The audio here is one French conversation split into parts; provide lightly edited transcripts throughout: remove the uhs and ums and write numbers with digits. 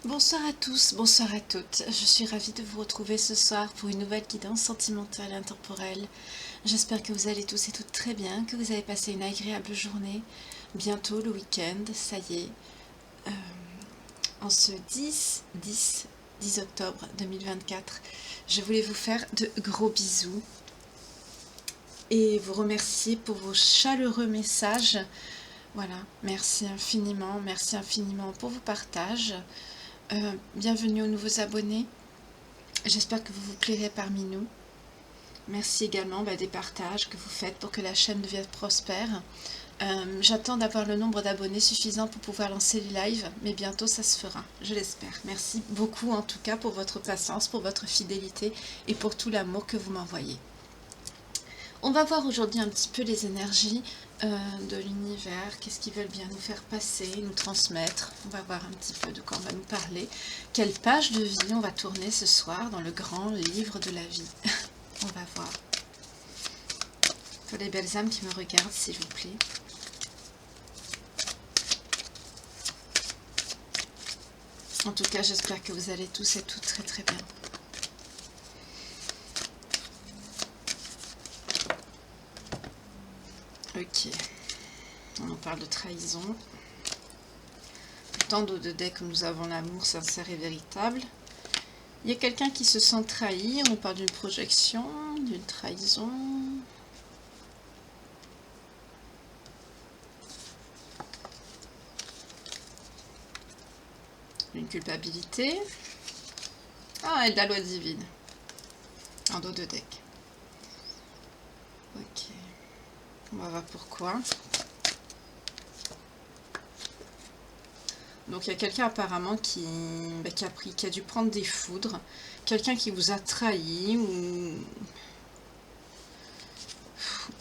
Bonsoir à tous, bonsoir à toutes. Je suis ravie de vous retrouver ce soir pour une nouvelle guidance sentimentale et intemporelle. J'espère que vous allez tous et toutes très bien, que vous avez passé une agréable journée. Bientôt le week-end, ça y est. Euh, en ce 10 octobre 2024, je voulais vous faire de gros bisous et vous remercier pour vos chaleureux messages. Voilà, merci infiniment pour vos partages. Bienvenue aux nouveaux abonnés. J'espère que vous vous plairez parmi nous. Merci également des partages que vous faites pour que la chaîne devienne prospère. J'attends d'avoir le nombre d'abonnés suffisant pour pouvoir lancer les lives, mais bientôt ça se fera, je l'espère. Merci beaucoup en tout cas pour votre patience, pour votre fidélité et pour tout l'amour que vous m'envoyez. On va voir aujourd'hui un petit peu les énergies de l'univers, qu'est-ce qu'ils veulent bien nous faire passer, nous transmettre. On va voir un petit peu de quoi on va nous parler. Quelle page de vie on va tourner ce soir dans le grand livre de la vie. On va voir. Pour les belles âmes qui me regardent, s'il vous plaît. En tout cas, j'espère que vous allez tous et toutes très très bien. Ok, on nous parle de trahison. Tant d'eau de deck, nous avons l'amour sincère et véritable. Il y a quelqu'un qui se sent trahi, on nous parle d'une projection, d'une trahison. Une culpabilité. Ah, et de la loi divine. En dos de deck. Ok. On va voir pourquoi. Donc il y a quelqu'un apparemment qui a dû prendre des foudres. Quelqu'un qui vous a trahi ou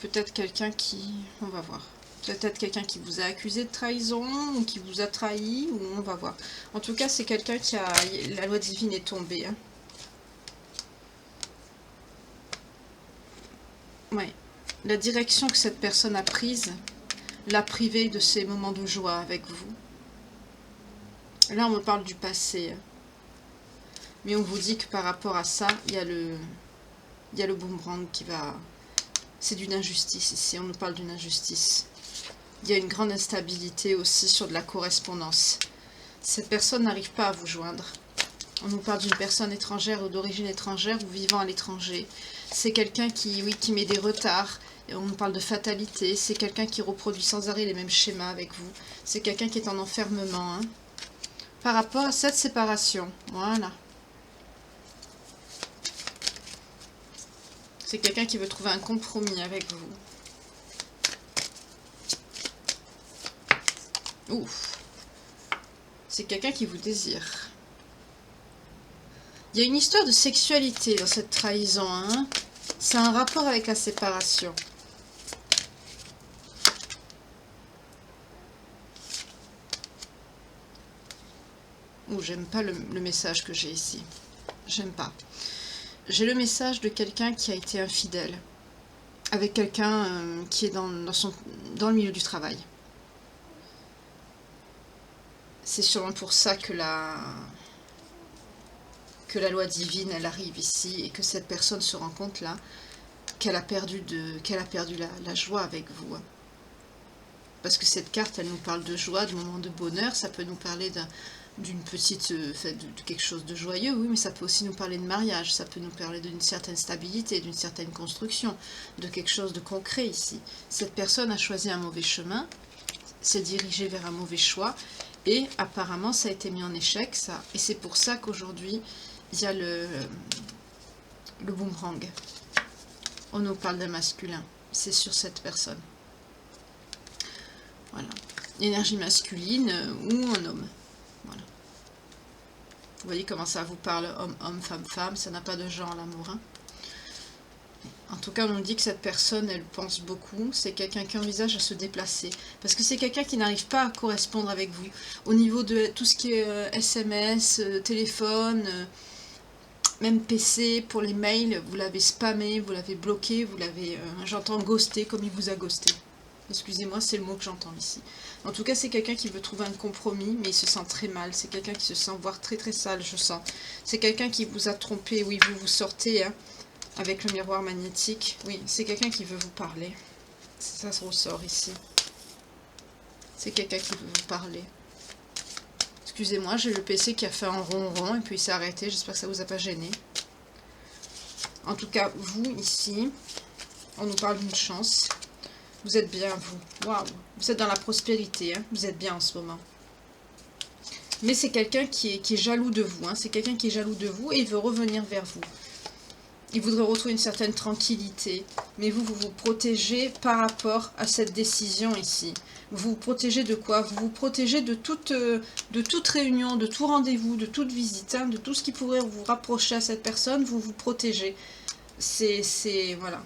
peut-être quelqu'un qui... On va voir. Peut-être quelqu'un qui vous a accusé de trahison ou qui vous a trahi, ou on va voir. En tout cas, c'est quelqu'un qui a... La loi divine est tombée. Hein. Ouais. La direction que cette personne a prise l'a privé de ces moments de joie avec vous. Là, on me parle du passé. Mais on vous dit que par rapport à ça, il y a le boomerang qui va... C'est d'une injustice ici, on nous parle d'une injustice. Il y a une grande instabilité aussi sur de la correspondance. Cette personne n'arrive pas à vous joindre. On nous parle d'une personne étrangère ou d'origine étrangère ou vivant à l'étranger. C'est quelqu'un qui, oui, qui met des retards. Et on nous parle de fatalité. C'est quelqu'un qui reproduit sans arrêt les mêmes schémas avec vous. C'est quelqu'un qui est en enfermement. Hein. Par rapport à cette séparation. Voilà. C'est quelqu'un qui veut trouver un compromis avec vous. Ouf. C'est quelqu'un qui vous désire. Il y a une histoire de sexualité dans cette trahison. Hein. C'est un rapport avec la séparation. Ouh, j'aime pas le message que j'ai ici. J'aime pas. J'ai le message de quelqu'un qui a été infidèle. Avec quelqu'un qui est dans le milieu du travail. C'est sûrement pour ça que la loi divine, elle arrive ici et que cette personne se rend compte là qu'elle a perdu la joie avec vous. Parce que cette carte, elle nous parle de joie, de moments de bonheur, ça peut nous parler d'une petite, de quelque chose de joyeux, oui, mais ça peut aussi nous parler de mariage, ça peut nous parler d'une certaine stabilité, d'une certaine construction, de quelque chose de concret ici. Cette personne a choisi un mauvais chemin, s'est dirigée vers un mauvais choix, et apparemment ça a été mis en échec, ça. Et c'est pour ça qu'aujourd'hui, il y a le boomerang. On nous parle d'un masculin, c'est sur cette personne. Voilà. Énergie masculine ou un homme. Voilà. Vous voyez comment ça vous parle, homme, femme, ça n'a pas de genre l'amour. Hein. En tout cas, on nous dit que cette personne, elle pense beaucoup. C'est quelqu'un qui envisage à se déplacer. Parce que c'est quelqu'un qui n'arrive pas à correspondre avec vous. Au niveau de tout ce qui est SMS, téléphone, même PC, pour les mails, vous l'avez spammé, vous l'avez bloqué, vous l'avez, j'entends ghosté comme il vous a ghosté. Excusez-moi, c'est le mot que j'entends ici. En tout cas, c'est quelqu'un qui veut trouver un compromis, mais il se sent très mal. C'est quelqu'un qui se sent voire très très sale, je sens. C'est quelqu'un qui vous a trompé. Oui, vous vous sortez hein, avec le miroir magnétique. Oui, c'est quelqu'un qui veut vous parler. Ça se ressort ici. C'est quelqu'un qui veut vous parler. Excusez-moi, j'ai le PC qui a fait un ronron et puis il s'est arrêté. J'espère que ça vous a pas gêné. En tout cas, vous, ici, on nous parle d'une chance. Vous êtes bien, vous. Waouh. Vous êtes dans la prospérité. Hein. Vous êtes bien en ce moment. Mais c'est quelqu'un qui est jaloux de vous. Hein. C'est quelqu'un qui est jaloux de vous et il veut revenir vers vous. Il voudrait retrouver une certaine tranquillité. Mais vous vous protégez par rapport à cette décision ici. Vous vous protégez de quoi? Vous vous protégez de toute réunion, de tout rendez-vous, de toute visite, hein, de tout ce qui pourrait vous rapprocher à cette personne. Vous vous protégez. Voilà.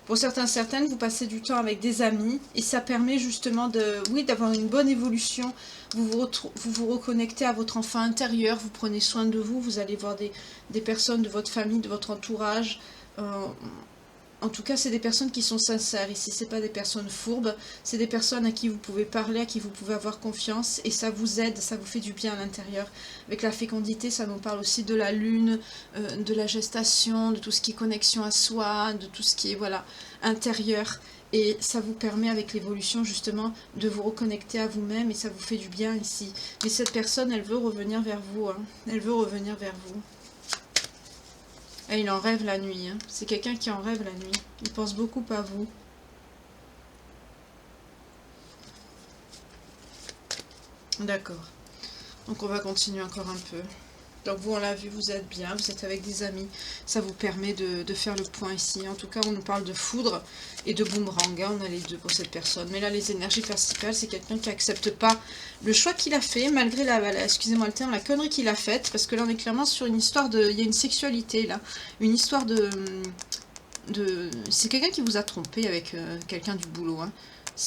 Pour certaines, vous passez du temps avec des amis et ça permet justement d'avoir une bonne évolution. Vous vous reconnectez à votre enfant intérieur, vous prenez soin de vous, vous allez voir des personnes de votre famille, de votre entourage. En tout cas, c'est des personnes qui sont sincères ici, c'est pas des personnes fourbes, c'est des personnes à qui vous pouvez parler, à qui vous pouvez avoir confiance et ça vous aide, ça vous fait du bien à l'intérieur. Avec la fécondité, ça nous parle aussi de la lune, de la gestation, de tout ce qui est connexion à soi, de tout ce qui est voilà intérieur. Et ça vous permet avec l'évolution justement de vous reconnecter à vous-même et ça vous fait du bien ici. Mais cette personne, elle veut revenir vers vous, hein. Elle veut revenir vers vous. Et il en rêve la nuit. Hein. C'est quelqu'un qui en rêve la nuit. Il pense beaucoup à vous. D'accord. Donc on va continuer encore un peu. Donc vous, on l'a vu, vous êtes bien, vous êtes avec des amis. Ça vous permet de faire le point ici. En tout cas, on nous parle de foudre et de boomerang. Hein. On a les deux pour cette personne. Mais là, les énergies principales, c'est quelqu'un qui n'accepte pas le choix qu'il a fait, malgré excusez-moi le terme, la connerie qu'il a faite. Parce que là, on est clairement sur une histoire de... Il y a une sexualité, là. Une histoire c'est quelqu'un qui vous a trompé avec quelqu'un du boulot. Hein.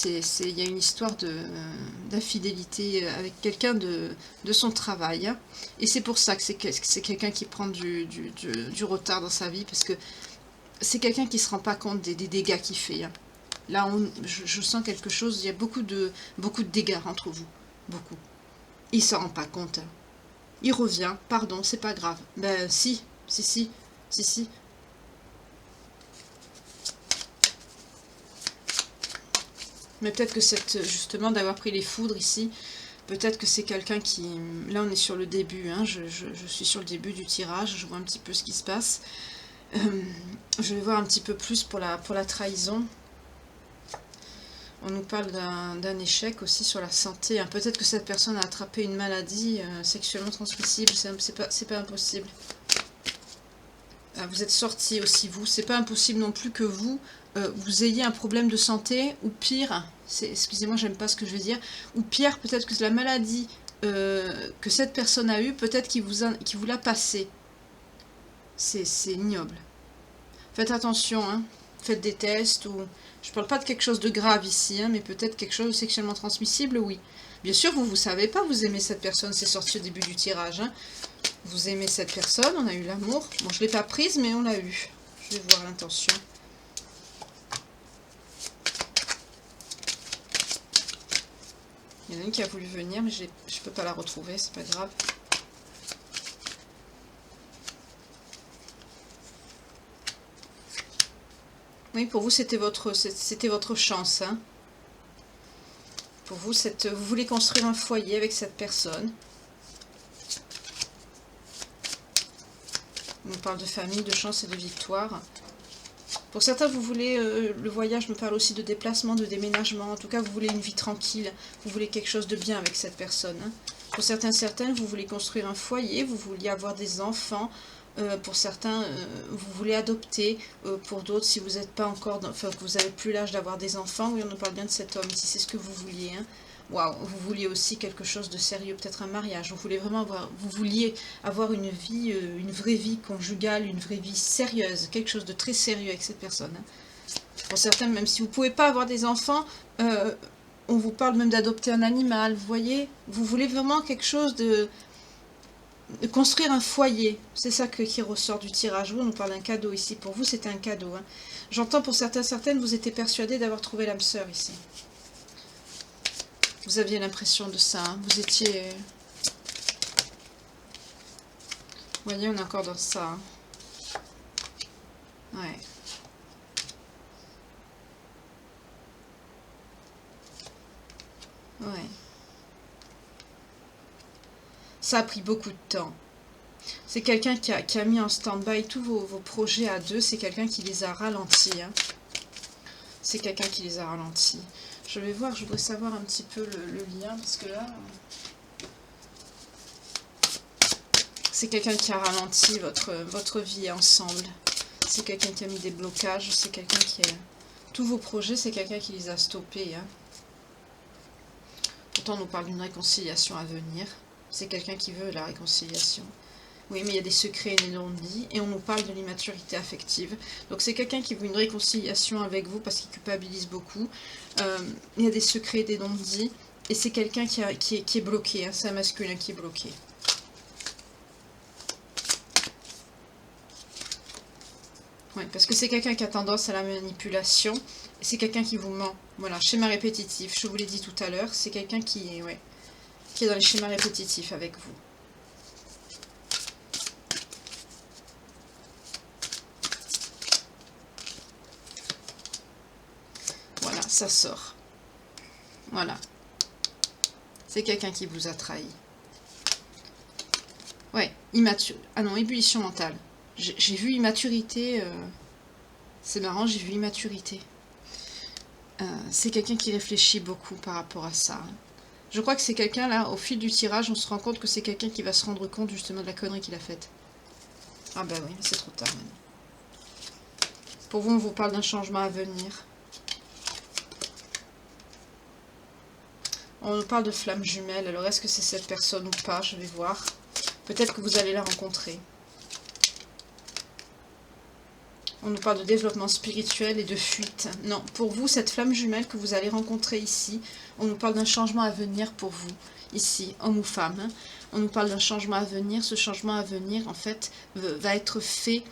Il y a une histoire d'infidélité avec quelqu'un de son travail. Hein. Et c'est pour ça que c'est quelqu'un qui prend du retard dans sa vie. Parce que c'est quelqu'un qui ne se rend pas compte des dégâts qu'il fait. Hein. Là, je sens quelque chose. Il y a beaucoup de dégâts entre vous. Beaucoup. Il ne s'en rend pas compte. Hein. Il revient. Pardon, c'est pas grave. Ben si. Mais peut-être que justement d'avoir pris les foudres ici, peut-être que c'est quelqu'un qui... Là on est sur le début, hein, je suis sur le début du tirage, je vois un petit peu ce qui se passe. Je vais voir un petit peu plus pour la trahison. On nous parle d'un échec aussi sur la santé. Hein. Peut-être que cette personne a attrapé une maladie sexuellement transmissible, c'est pas impossible. Ah, vous êtes sorti aussi, vous. C'est pas impossible non plus que vous ayez un problème de santé, ou pire, excusez-moi, j'aime pas ce que je veux dire, ou pire, peut-être que la maladie que cette personne a eue, peut-être qu'il vous l'a passée. C'est ignoble. Faites attention, hein. Faites des tests, ou... Je parle pas de quelque chose de grave ici, hein, mais peut-être quelque chose de sexuellement transmissible, oui. Bien sûr, vous savez pas, vous aimez cette personne, c'est sorti au début du tirage, hein. Vous aimez cette personne, on a eu l'amour. Bon, je ne l'ai pas prise, mais on l'a eu. Je vais voir l'intention. Il y en a une qui a voulu venir, mais je ne peux pas la retrouver, c'est pas grave. Oui, pour vous, c'était votre chance. Hein. Pour vous, vous voulez construire un foyer avec cette personne. On parle de famille, de chance et de victoire. Pour certains, vous voulez, le voyage me parle aussi de déplacement, de déménagement. En tout cas, vous voulez une vie tranquille. Vous voulez quelque chose de bien avec cette personne. Hein. Pour certaines, vous voulez construire un foyer. Vous vouliez avoir des enfants. Pour certains, vous voulez adopter. Pour d'autres, si vous n'êtes pas encore... Enfin, que vous n'avez plus l'âge d'avoir des enfants. Oui, on nous parle bien de cet homme. Si c'est ce que vous vouliez. Hein. Waouh, vous vouliez aussi quelque chose de sérieux, peut-être un mariage. Vous vouliez avoir une vie, une vraie vie conjugale, une vraie vie sérieuse, quelque chose de très sérieux avec cette personne. Hein. Pour certains, même si vous ne pouvez pas avoir des enfants, on vous parle même d'adopter un animal, vous voyez. Vous voulez vraiment quelque chose de construire un foyer, c'est ça qui ressort du tirage. Vous, on nous parle d'un cadeau ici. Pour vous, c'était un cadeau. Hein. J'entends pour certaines, vous étiez persuadés d'avoir trouvé l'âme sœur ici. Vous aviez l'impression de ça. Hein. Vous étiez... Vous voyez, on est encore dans ça. Hein. Ouais. Ouais. Ça a pris beaucoup de temps. C'est quelqu'un qui a mis en stand-by tous vos projets à deux. C'est quelqu'un qui les a ralentis. Hein. C'est quelqu'un qui les a ralentis. Je vais voir, je voudrais savoir un petit peu le lien. Parce que là... C'est quelqu'un qui a ralenti votre vie ensemble. C'est quelqu'un qui a mis des blocages. C'est quelqu'un qui a... Tous vos projets, c'est quelqu'un qui les a stoppés. Hein. Pourtant, on nous parle d'une réconciliation à venir. C'est quelqu'un qui veut la réconciliation. Oui, mais il y a des secrets et des non-dits. Et on nous parle de l'immaturité affective. Donc c'est quelqu'un qui veut une réconciliation avec vous parce qu'il culpabilise beaucoup. Il y a des secrets et des non-dits. Et c'est quelqu'un qui est bloqué. Hein. C'est un masculin qui est bloqué. Oui, parce que c'est quelqu'un qui a tendance à la manipulation. Et c'est quelqu'un qui vous ment. Voilà, schéma répétitif. Je vous l'ai dit tout à l'heure. C'est quelqu'un qui est dans les schémas répétitifs avec vous. Voilà, ça sort. Voilà. C'est quelqu'un qui vous a trahi. Ouais, immature. Ah non, ébullition mentale. J'ai vu immaturité. C'est marrant, j'ai vu immaturité. C'est quelqu'un qui réfléchit beaucoup par rapport à ça. Je crois que c'est quelqu'un, là, au fil du tirage, on se rend compte que c'est quelqu'un qui va se rendre compte justement de la connerie qu'il a faite. Ah bah oui, c'est trop tard maintenant. Pour vous, on vous parle d'un changement à venir. On nous parle de flamme jumelle. Alors, est-ce que c'est cette personne ou pas? Je vais voir. Peut-être que vous allez la rencontrer. On nous parle de développement spirituel et de fuite. Non, pour vous, cette flamme jumelle que vous allez rencontrer ici, on nous parle d'un changement à venir pour vous, ici, homme ou femme. Hein. On nous parle d'un changement à venir. Ce changement à venir, en fait, va être fait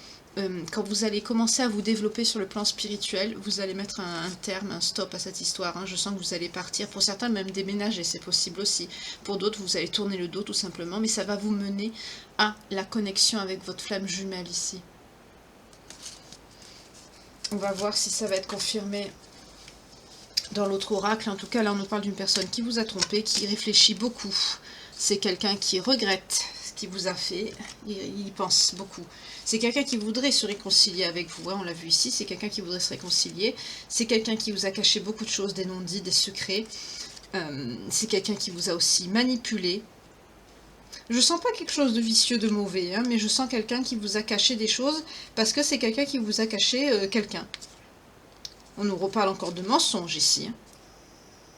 quand vous allez commencer à vous développer sur le plan spirituel. Vous allez mettre un terme, un stop à cette histoire. Hein. Je sens que vous allez partir. Pour certains, même déménager, c'est possible aussi. Pour d'autres, vous allez tourner le dos tout simplement. Mais ça va vous mener à la connexion avec votre flamme jumelle ici. On va voir si ça va être confirmé dans l'autre oracle. En tout cas, là, on nous parle d'une personne qui vous a trompé, qui réfléchit beaucoup. C'est quelqu'un qui regrette ce qu'il vous a fait. Il y pense beaucoup. C'est quelqu'un qui voudrait se réconcilier avec vous. On l'a vu ici, c'est quelqu'un qui voudrait se réconcilier. C'est quelqu'un qui vous a caché beaucoup de choses, des non-dits, des secrets. C'est quelqu'un qui vous a aussi manipulé. Je sens pas quelque chose de vicieux, de mauvais, hein, mais je sens quelqu'un qui vous a caché des choses, parce que c'est quelqu'un qui vous a caché quelqu'un. On nous reparle encore de mensonges ici. Hein.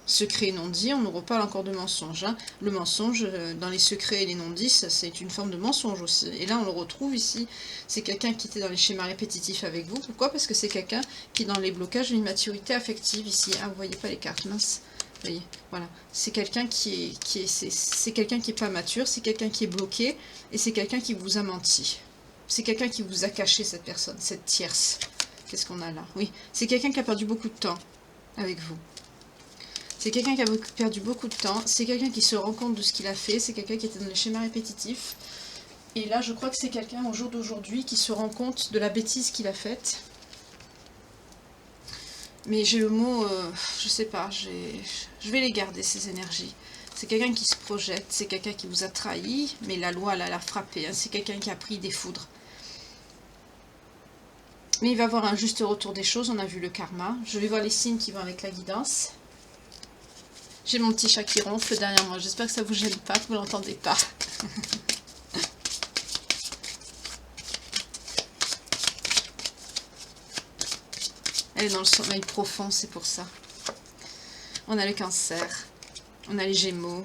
Secret non dit, on nous reparle encore de mensonges. Hein. Le mensonge, dans les secrets et les non-dits, c'est une forme de mensonge aussi. Et là, on le retrouve ici. C'est quelqu'un qui était dans les schémas répétitifs avec vous. Pourquoi? Parce que c'est quelqu'un qui est dans les blocages de l'immaturité affective ici. Ah, vous voyez pas les cartes, mince. Vous voyez, voilà, c'est quelqu'un c'est quelqu'un qui est pas mature, c'est quelqu'un qui est bloqué, et c'est quelqu'un qui vous a menti. C'est quelqu'un qui vous a caché cette personne, cette tierce. Qu'est-ce qu'on a là? Oui, c'est quelqu'un qui a perdu beaucoup de temps avec vous. C'est quelqu'un qui a perdu beaucoup de temps, c'est quelqu'un qui se rend compte de ce qu'il a fait, c'est quelqu'un qui était dans les schémas répétitifs. Et là, je crois que c'est quelqu'un au jour d'aujourd'hui qui se rend compte de la bêtise qu'il a faite. Mais j'ai le mot, je sais pas, je vais les garder, ces énergies. C'est quelqu'un qui se projette, c'est quelqu'un qui vous a trahi, mais la loi l'a frappé. Hein, c'est quelqu'un qui a pris des foudres. Mais il va avoir un juste retour des choses, on a vu le karma. Je vais voir les signes qui vont avec la guidance. J'ai mon petit chat qui ronfle derrière moi, j'espère que ça vous gêne pas, que vous l'entendez pas. Elle est dans le sommeil profond, c'est pour ça. On a le cancer, on a les gémeaux,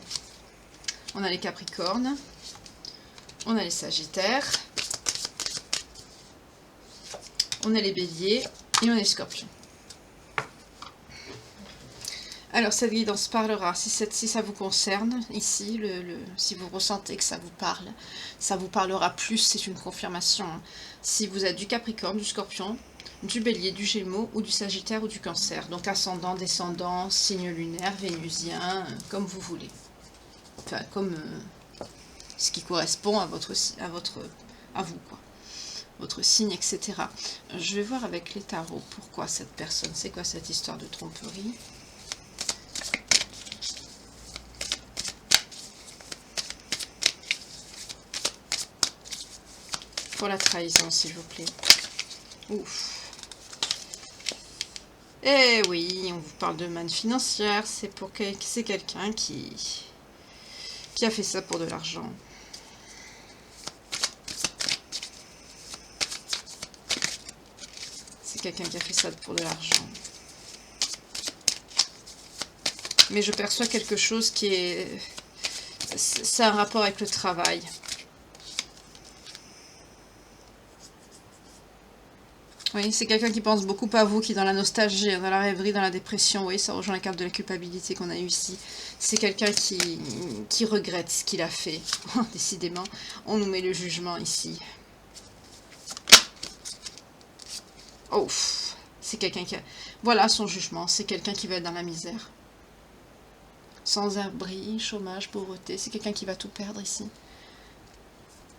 on a les capricornes, on a les sagittaires, on a les béliers et on a les scorpions. Alors cette guidance parlera, si ça vous concerne, ici, si vous ressentez que ça vous parle, ça vous parlera plus, c'est une confirmation. Si vous êtes du Capricorne, du Scorpion, du Bélier, du Gémeaux, ou du Sagittaire, ou du Cancer. Donc ascendant, descendant, signe lunaire, vénusien, comme vous voulez. Enfin, comme ce qui correspond à vous, quoi. Votre signe, etc. Je vais voir avec les tarots, pourquoi cette personne, c'est quoi cette histoire de tromperie? Pour la trahison, s'il vous plaît. Ouf. Eh oui, on vous parle de manne financière. C'est quelqu'un qui a fait ça pour de l'argent. C'est quelqu'un qui a fait ça pour de l'argent. Mais je perçois quelque chose qui est... C'est un rapport avec le travail. Oui, c'est quelqu'un qui pense beaucoup à vous, qui est dans la nostalgie, dans la rêverie, dans la dépression. Oui, ça rejoint la carte de la culpabilité qu'on a eue ici. C'est quelqu'un qui regrette ce qu'il a fait. Décidément, on nous met le jugement ici. Oh, c'est quelqu'un qui a... Voilà son jugement, c'est quelqu'un qui va être dans la misère. Sans abri, chômage, pauvreté, c'est quelqu'un qui va tout perdre ici.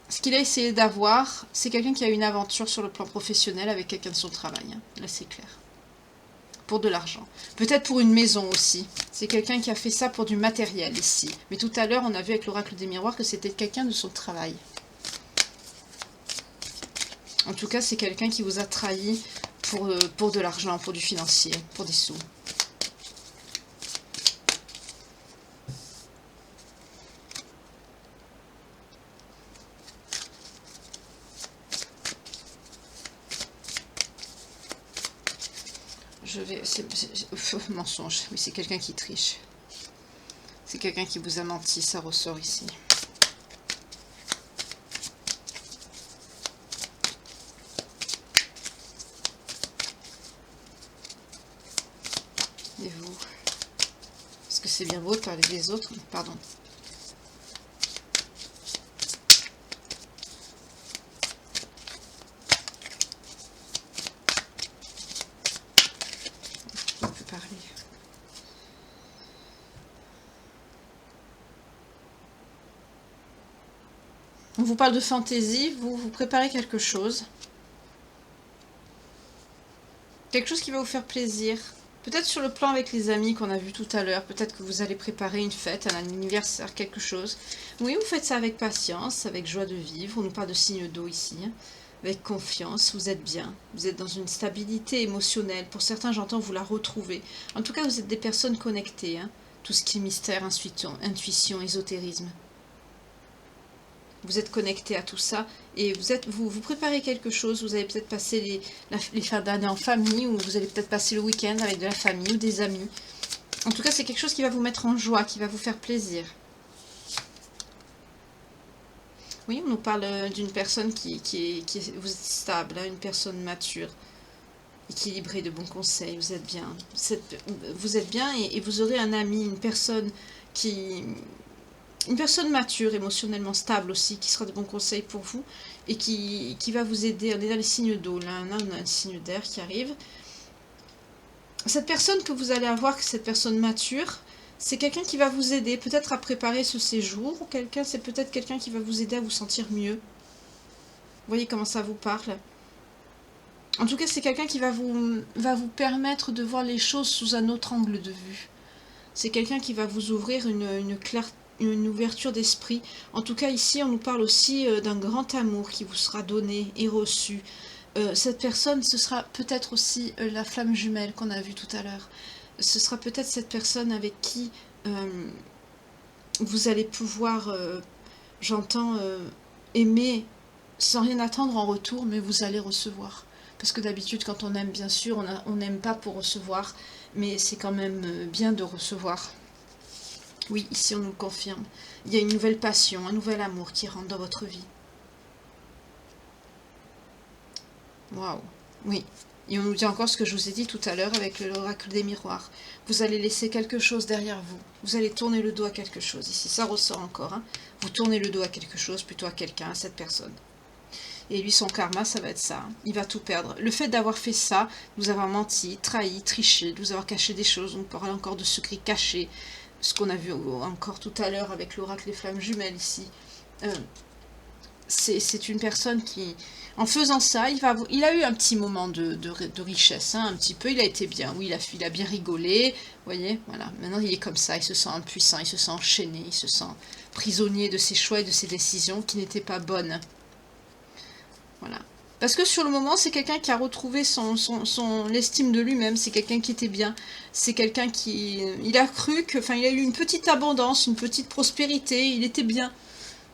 Ce qu'il a essayé d'avoir, c'est quelqu'un qui a eu une aventure sur le plan professionnel avec quelqu'un de son travail. Hein. Là, c'est clair. Pour de l'argent. Peut-être pour une maison aussi. C'est quelqu'un qui a fait ça pour du matériel ici. Mais tout à l'heure, on a vu avec l'oracle des miroirs que c'était quelqu'un de son travail. En tout cas, c'est quelqu'un qui vous a trahi pour de l'argent, pour du financier, pour des sous. Mensonge. Oui, c'est quelqu'un qui triche. C'est quelqu'un qui vous a menti, ça ressort ici. Et vous? Est-ce que c'est bien beau de parler des autres? Pardon. On peut parler. On vous parle de fantaisie, vous préparez quelque chose. Quelque chose qui va vous faire plaisir. Peut-être sur le plan avec les amis qu'on a vu tout à l'heure. Peut-être que vous allez préparer une fête, un anniversaire, quelque chose. Oui, vous faites ça avec patience, avec joie de vivre. On nous parle de signe d'eau ici. Hein. Avec confiance, vous êtes bien. Vous êtes dans une stabilité émotionnelle. Pour certains, j'entends vous la retrouver. En tout cas, vous êtes des personnes connectées. Hein. Tout ce qui est mystère, intuition, ésotérisme. Vous êtes connecté à tout ça et vous préparez quelque chose. Vous allez peut-être passer les fins d'année en famille ou vous allez peut-être passer le week-end avec de la famille ou des amis. En tout cas, c'est quelque chose qui va vous mettre en joie, qui va vous faire plaisir. Oui, on nous parle d'une personne vous êtes stable, hein, une personne mature, équilibrée, de bons conseils. Vous êtes bien. Vous êtes bien et vous aurez un ami, une personne une personne mature, émotionnellement stable aussi, qui sera de bons conseils pour vous et qui va vous aider. On est dans les signes d'eau, là, on a un signe d'air qui arrive. Cette personne que vous allez avoir, cette personne mature, c'est quelqu'un qui va vous aider peut-être à préparer ce séjour, ou c'est peut-être quelqu'un qui va vous aider à vous sentir mieux. Vous voyez comment ça vous parle? En tout cas, c'est quelqu'un qui va vous permettre de voir les choses sous un autre angle de vue. C'est quelqu'un qui va vous ouvrir une ouverture d'esprit. En tout cas, ici, on nous parle aussi d'un grand amour qui vous sera donné et reçu. Cette personne, ce sera peut-être aussi la flamme jumelle qu'on a vue tout à l'heure. Ce sera peut-être cette personne avec qui vous allez pouvoir, j'entends, aimer sans rien attendre en retour, mais vous allez recevoir. Parce que d'habitude, quand on aime, bien sûr, on n'aime pas pour recevoir, mais c'est quand même bien de recevoir. Oui, ici on nous le confirme. Il y a une nouvelle passion, un nouvel amour qui rentre dans votre vie. Waouh, oui. Et on nous dit encore ce que je vous ai dit tout à l'heure avec l'oracle des miroirs. Vous allez laisser quelque chose derrière vous. Vous allez tourner le dos à quelque chose. Ici, ça ressort encore. Hein. Vous tournez le dos à quelque chose, plutôt à quelqu'un, à cette personne. Et lui, son karma, ça va être ça. Il va tout perdre. Le fait d'avoir fait ça, nous avoir menti, trahi, triché, de nous avoir caché des choses, on parle encore de secrets cachés, ce qu'on a vu encore tout à l'heure avec l'oracle des flammes jumelles ici. C'est une personne qui, en faisant ça, il a eu un petit moment de richesse, hein, un petit peu, il a été bien, oui, il a bien rigolé, vous voyez, voilà. Maintenant, il est comme ça, il se sent impuissant, il se sent enchaîné, il se sent prisonnier de ses choix et de ses décisions qui n'étaient pas bonnes. Voilà. Parce que sur le moment, c'est quelqu'un qui a retrouvé l'estime de lui-même, c'est quelqu'un qui était bien, c'est quelqu'un qui... Il a cru que, enfin, il a eu une petite abondance, une petite prospérité, il était bien.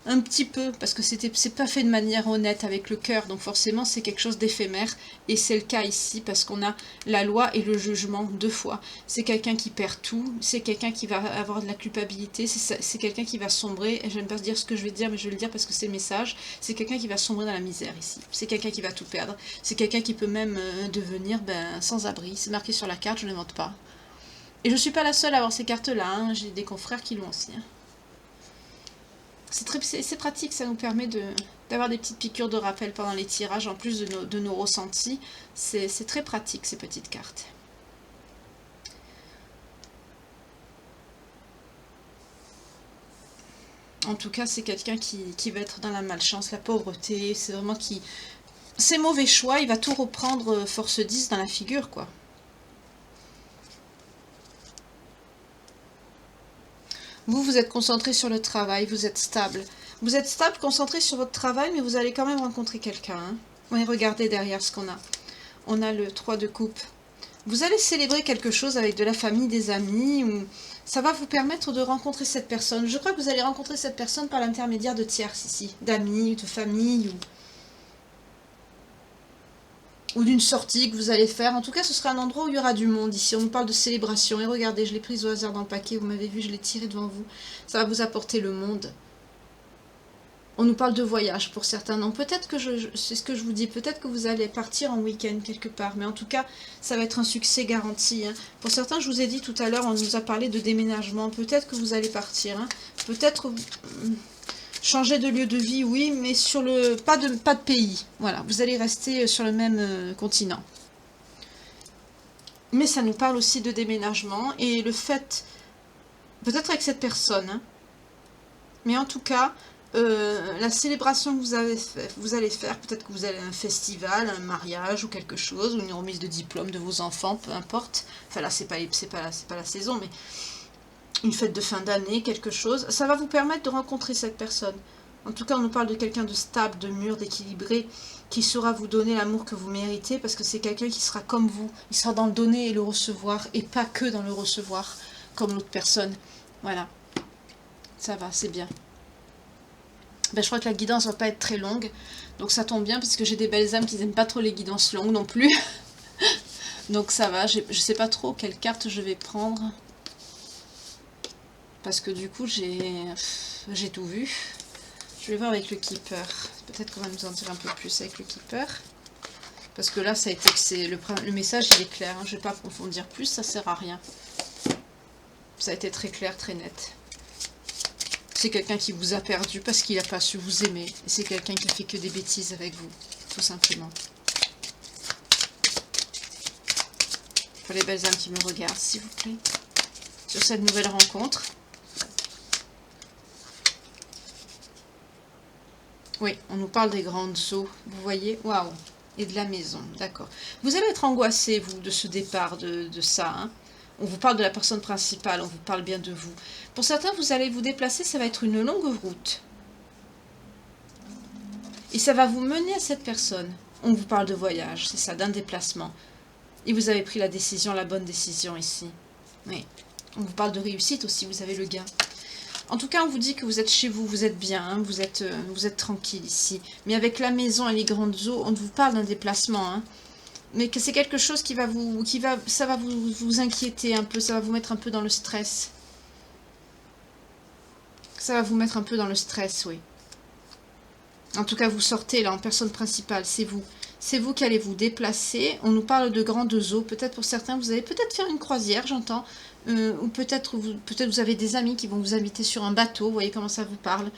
Un petit peu, parce que c'est pas fait de manière honnête avec le cœur, donc forcément c'est quelque chose d'éphémère, et c'est le cas ici, parce qu'on a la loi et le jugement deux fois. C'est quelqu'un qui perd tout, c'est quelqu'un qui va avoir de la culpabilité, c'est quelqu'un qui va sombrer, et j'aime pas dire ce que je vais dire, mais je vais le dire parce que c'est le message, c'est quelqu'un qui va sombrer dans la misère ici, c'est quelqu'un qui va tout perdre, c'est quelqu'un qui peut même devenir sans abri, c'est marqué sur la carte, je n'invente pas. Et je suis pas la seule à avoir ces cartes-là, hein. J'ai des confrères qui l'ont aussi. Hein. C'est pratique, ça nous permet d'avoir des petites piqûres de rappel pendant les tirages, en plus de nos ressentis. C'est très pratique, ces petites cartes. En tout cas, c'est quelqu'un qui va être dans la malchance, la pauvreté. C'est vraiment qui... Ses mauvais choix, il va tout reprendre force 10 dans la figure, quoi. Vous êtes concentré sur le travail, vous êtes stable. Vous êtes stable, concentré sur votre travail, mais vous allez quand même rencontrer quelqu'un. Hein. Oui, regardez derrière ce qu'on a. On a le 3 de coupe. Vous allez célébrer quelque chose avec de la famille, des amis, ou ça va vous permettre de rencontrer cette personne. Je crois que vous allez rencontrer cette personne par l'intermédiaire de tierces ici, d'amis, de famille, ou d'une sortie que vous allez faire. En tout cas, ce sera un endroit où il y aura du monde ici. On nous parle de célébration. Et regardez, je l'ai prise au hasard dans le paquet. Vous m'avez vu, je l'ai tiré devant vous. Ça va vous apporter le monde. On nous parle de voyage pour certains. Non, peut-être que c'est ce que je vous dis. Peut-être que vous allez partir en week-end quelque part. Mais en tout cas, ça va être un succès garanti. Hein. Pour certains, je vous ai dit tout à l'heure, on nous a parlé de déménagement. Peut-être que vous allez partir. Hein. Peut-être... Changer de lieu de vie, oui, mais sur le pas de pays. Voilà, vous allez rester sur le même continent. Mais ça nous parle aussi de déménagement et le fait, peut-être avec cette personne, hein, mais en tout cas, la célébration que vous allez faire, peut-être que vous allez à un festival, un mariage ou quelque chose, ou une remise de diplôme de vos enfants, peu importe. Enfin là, c'est pas la saison, mais une fête de fin d'année, quelque chose, ça va vous permettre de rencontrer cette personne. En tout cas, on nous parle de quelqu'un de stable, de mûr, d'équilibré, qui saura vous donner l'amour que vous méritez, parce que c'est quelqu'un qui sera comme vous. Il sera dans le donner et le recevoir, et pas que dans le recevoir, comme l'autre personne. Voilà. Ça va, c'est bien. Ben, je crois que la guidance va pas être très longue, donc ça tombe bien, parce que j'ai des belles âmes qui n'aiment pas trop les guidances longues non plus. Donc ça va, je sais pas trop quelle carte je vais prendre. Parce que du coup, j'ai tout vu. Je vais voir avec le Keeper. Peut-être qu'on va nous en dire un peu plus avec le Keeper. Parce que là, ça a été le message, il est clair. Hein. Je ne vais pas approfondir plus, ça sert à rien. Ça a été très clair, très net. C'est quelqu'un qui vous a perdu parce qu'il n'a pas su vous aimer. Et c'est quelqu'un qui fait que des bêtises avec vous, tout simplement. Pour les belles âmes qui me regardent, s'il vous plaît. Sur cette nouvelle rencontre. Oui, on nous parle des grandes eaux, vous voyez, waouh, et de la maison, d'accord. Vous allez être angoissé, vous, de ce départ, de ça, hein. On vous parle de la personne principale, on vous parle bien de vous. Pour certains, vous allez vous déplacer, ça va être une longue route. Et ça va vous mener à cette personne. On vous parle de voyage, c'est ça, d'un déplacement. Et vous avez pris la décision, la bonne décision ici. Oui, on vous parle de réussite aussi, vous avez le gain. En tout cas, on vous dit que vous êtes chez vous, vous êtes bien, hein, vous êtes tranquille ici. Mais avec la maison et les grandes eaux, on vous parle d'un déplacement. Hein, mais que c'est quelque chose ça va vous inquiéter un peu, ça va vous mettre un peu dans le stress. Ça va vous mettre un peu dans le stress, oui. En tout cas, vous sortez là en personne principale, c'est vous. C'est vous qui allez vous déplacer. On nous parle de grandes eaux. Peut-être pour certains, vous allez peut-être faire une croisière, j'entends. Ou peut-être vous avez des amis qui vont vous inviter sur un bateau. Vous voyez comment ça vous parle.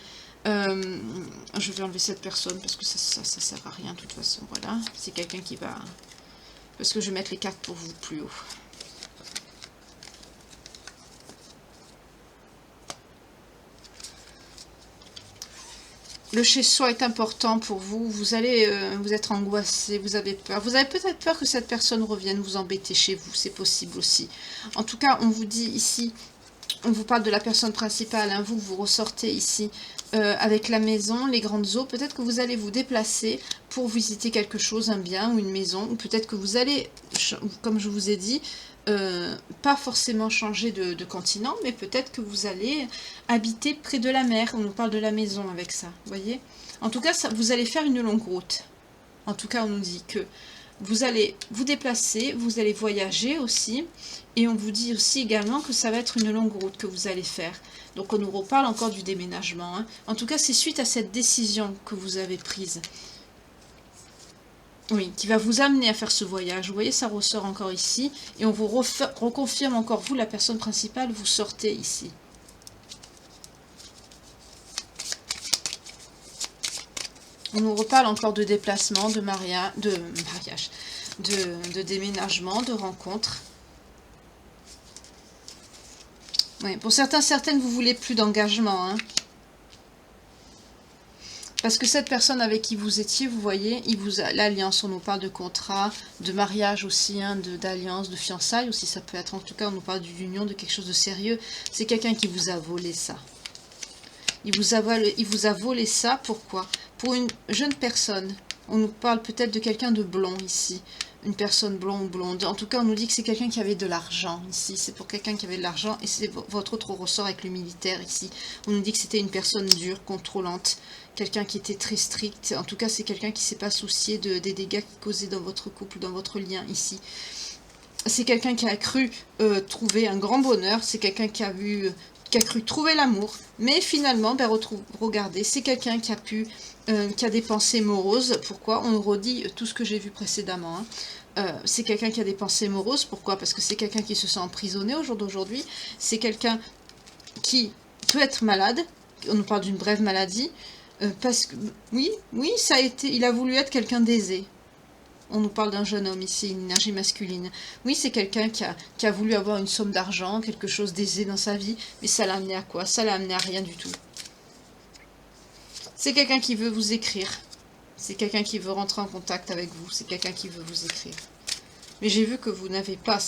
Je vais enlever cette personne parce que ça sert à rien de toute façon. Voilà, c'est quelqu'un qui va... Parce que je vais mettre les cartes pour vous plus haut. Le chez-soi est important pour vous. Vous allez vous être angoissé, vous avez peur. Vous avez peut-être peur que cette personne revienne vous embêter chez vous. C'est possible aussi. En tout cas, on vous dit ici, on vous parle de la personne principale. Hein, vous ressortez ici avec la maison, les grandes eaux. Peut-être que vous allez vous déplacer pour visiter quelque chose, un bien ou une maison. Ou peut-être que vous allez, comme je vous ai dit, pas forcément changer de continent, mais peut-être que vous allez habiter près de la mer. On nous parle de la maison avec ça, vous voyez. En tout cas, vous allez faire une longue route. En tout cas, on nous dit que vous allez vous déplacer, vous allez voyager aussi. Et on vous dit aussi également que ça va être une longue route que vous allez faire. Donc on nous reparle encore du déménagement. Hein. En tout cas, c'est suite à cette décision que vous avez prise. Oui, qui va vous amener à faire ce voyage. Vous voyez, ça ressort encore ici. Et on vous reconfirme encore, vous, la personne principale, vous sortez ici. On nous reparle encore de déplacement, de mariage, de déménagement, de rencontre. Oui, pour certains, certaines, vous voulez plus d'engagement, hein. Parce que cette personne avec qui vous étiez, vous voyez, l'alliance, on nous parle de contrat, de mariage aussi, hein, d'alliance, de fiançailles aussi, ça peut être, en tout cas, on nous parle d'union, de quelque chose de sérieux. C'est quelqu'un qui vous a volé ça. Il vous a volé ça, pourquoi? Pour une jeune personne. On nous parle peut-être de quelqu'un de blond ici. Une personne blonde ou blonde. En tout cas, on nous dit que c'est quelqu'un qui avait de l'argent ici. C'est pour quelqu'un qui avait de l'argent. Et c'est votre autre ressort avec le militaire ici. On nous dit que c'était une personne dure, contrôlante. Quelqu'un qui était très strict. En tout cas, c'est quelqu'un qui ne s'est pas soucié des dégâts causés dans votre couple, dans votre lien ici. C'est quelqu'un qui a cru trouver un grand bonheur. C'est quelqu'un qui a cru trouver l'amour. Mais finalement, ben, regardez, c'est quelqu'un qui a des pensées moroses. Pourquoi? On redit tout ce que j'ai vu précédemment. Hein. C'est quelqu'un qui a des pensées moroses. Pourquoi? Parce que c'est quelqu'un qui se sent emprisonné au jour d'aujourd'hui. C'est quelqu'un qui peut être malade. On nous parle d'une brève maladie. Parce que, oui, il a voulu être quelqu'un d'aisé. On nous parle d'un jeune homme ici, une énergie masculine. Oui, c'est quelqu'un qui a voulu avoir une somme d'argent, quelque chose d'aisé dans sa vie. Mais ça l'a amené à quoi? Ça l'a amené à rien du tout. C'est quelqu'un qui veut vous écrire. C'est quelqu'un qui veut rentrer en contact avec vous. C'est quelqu'un qui veut vous écrire. Mais j'ai vu que vous n'avez pas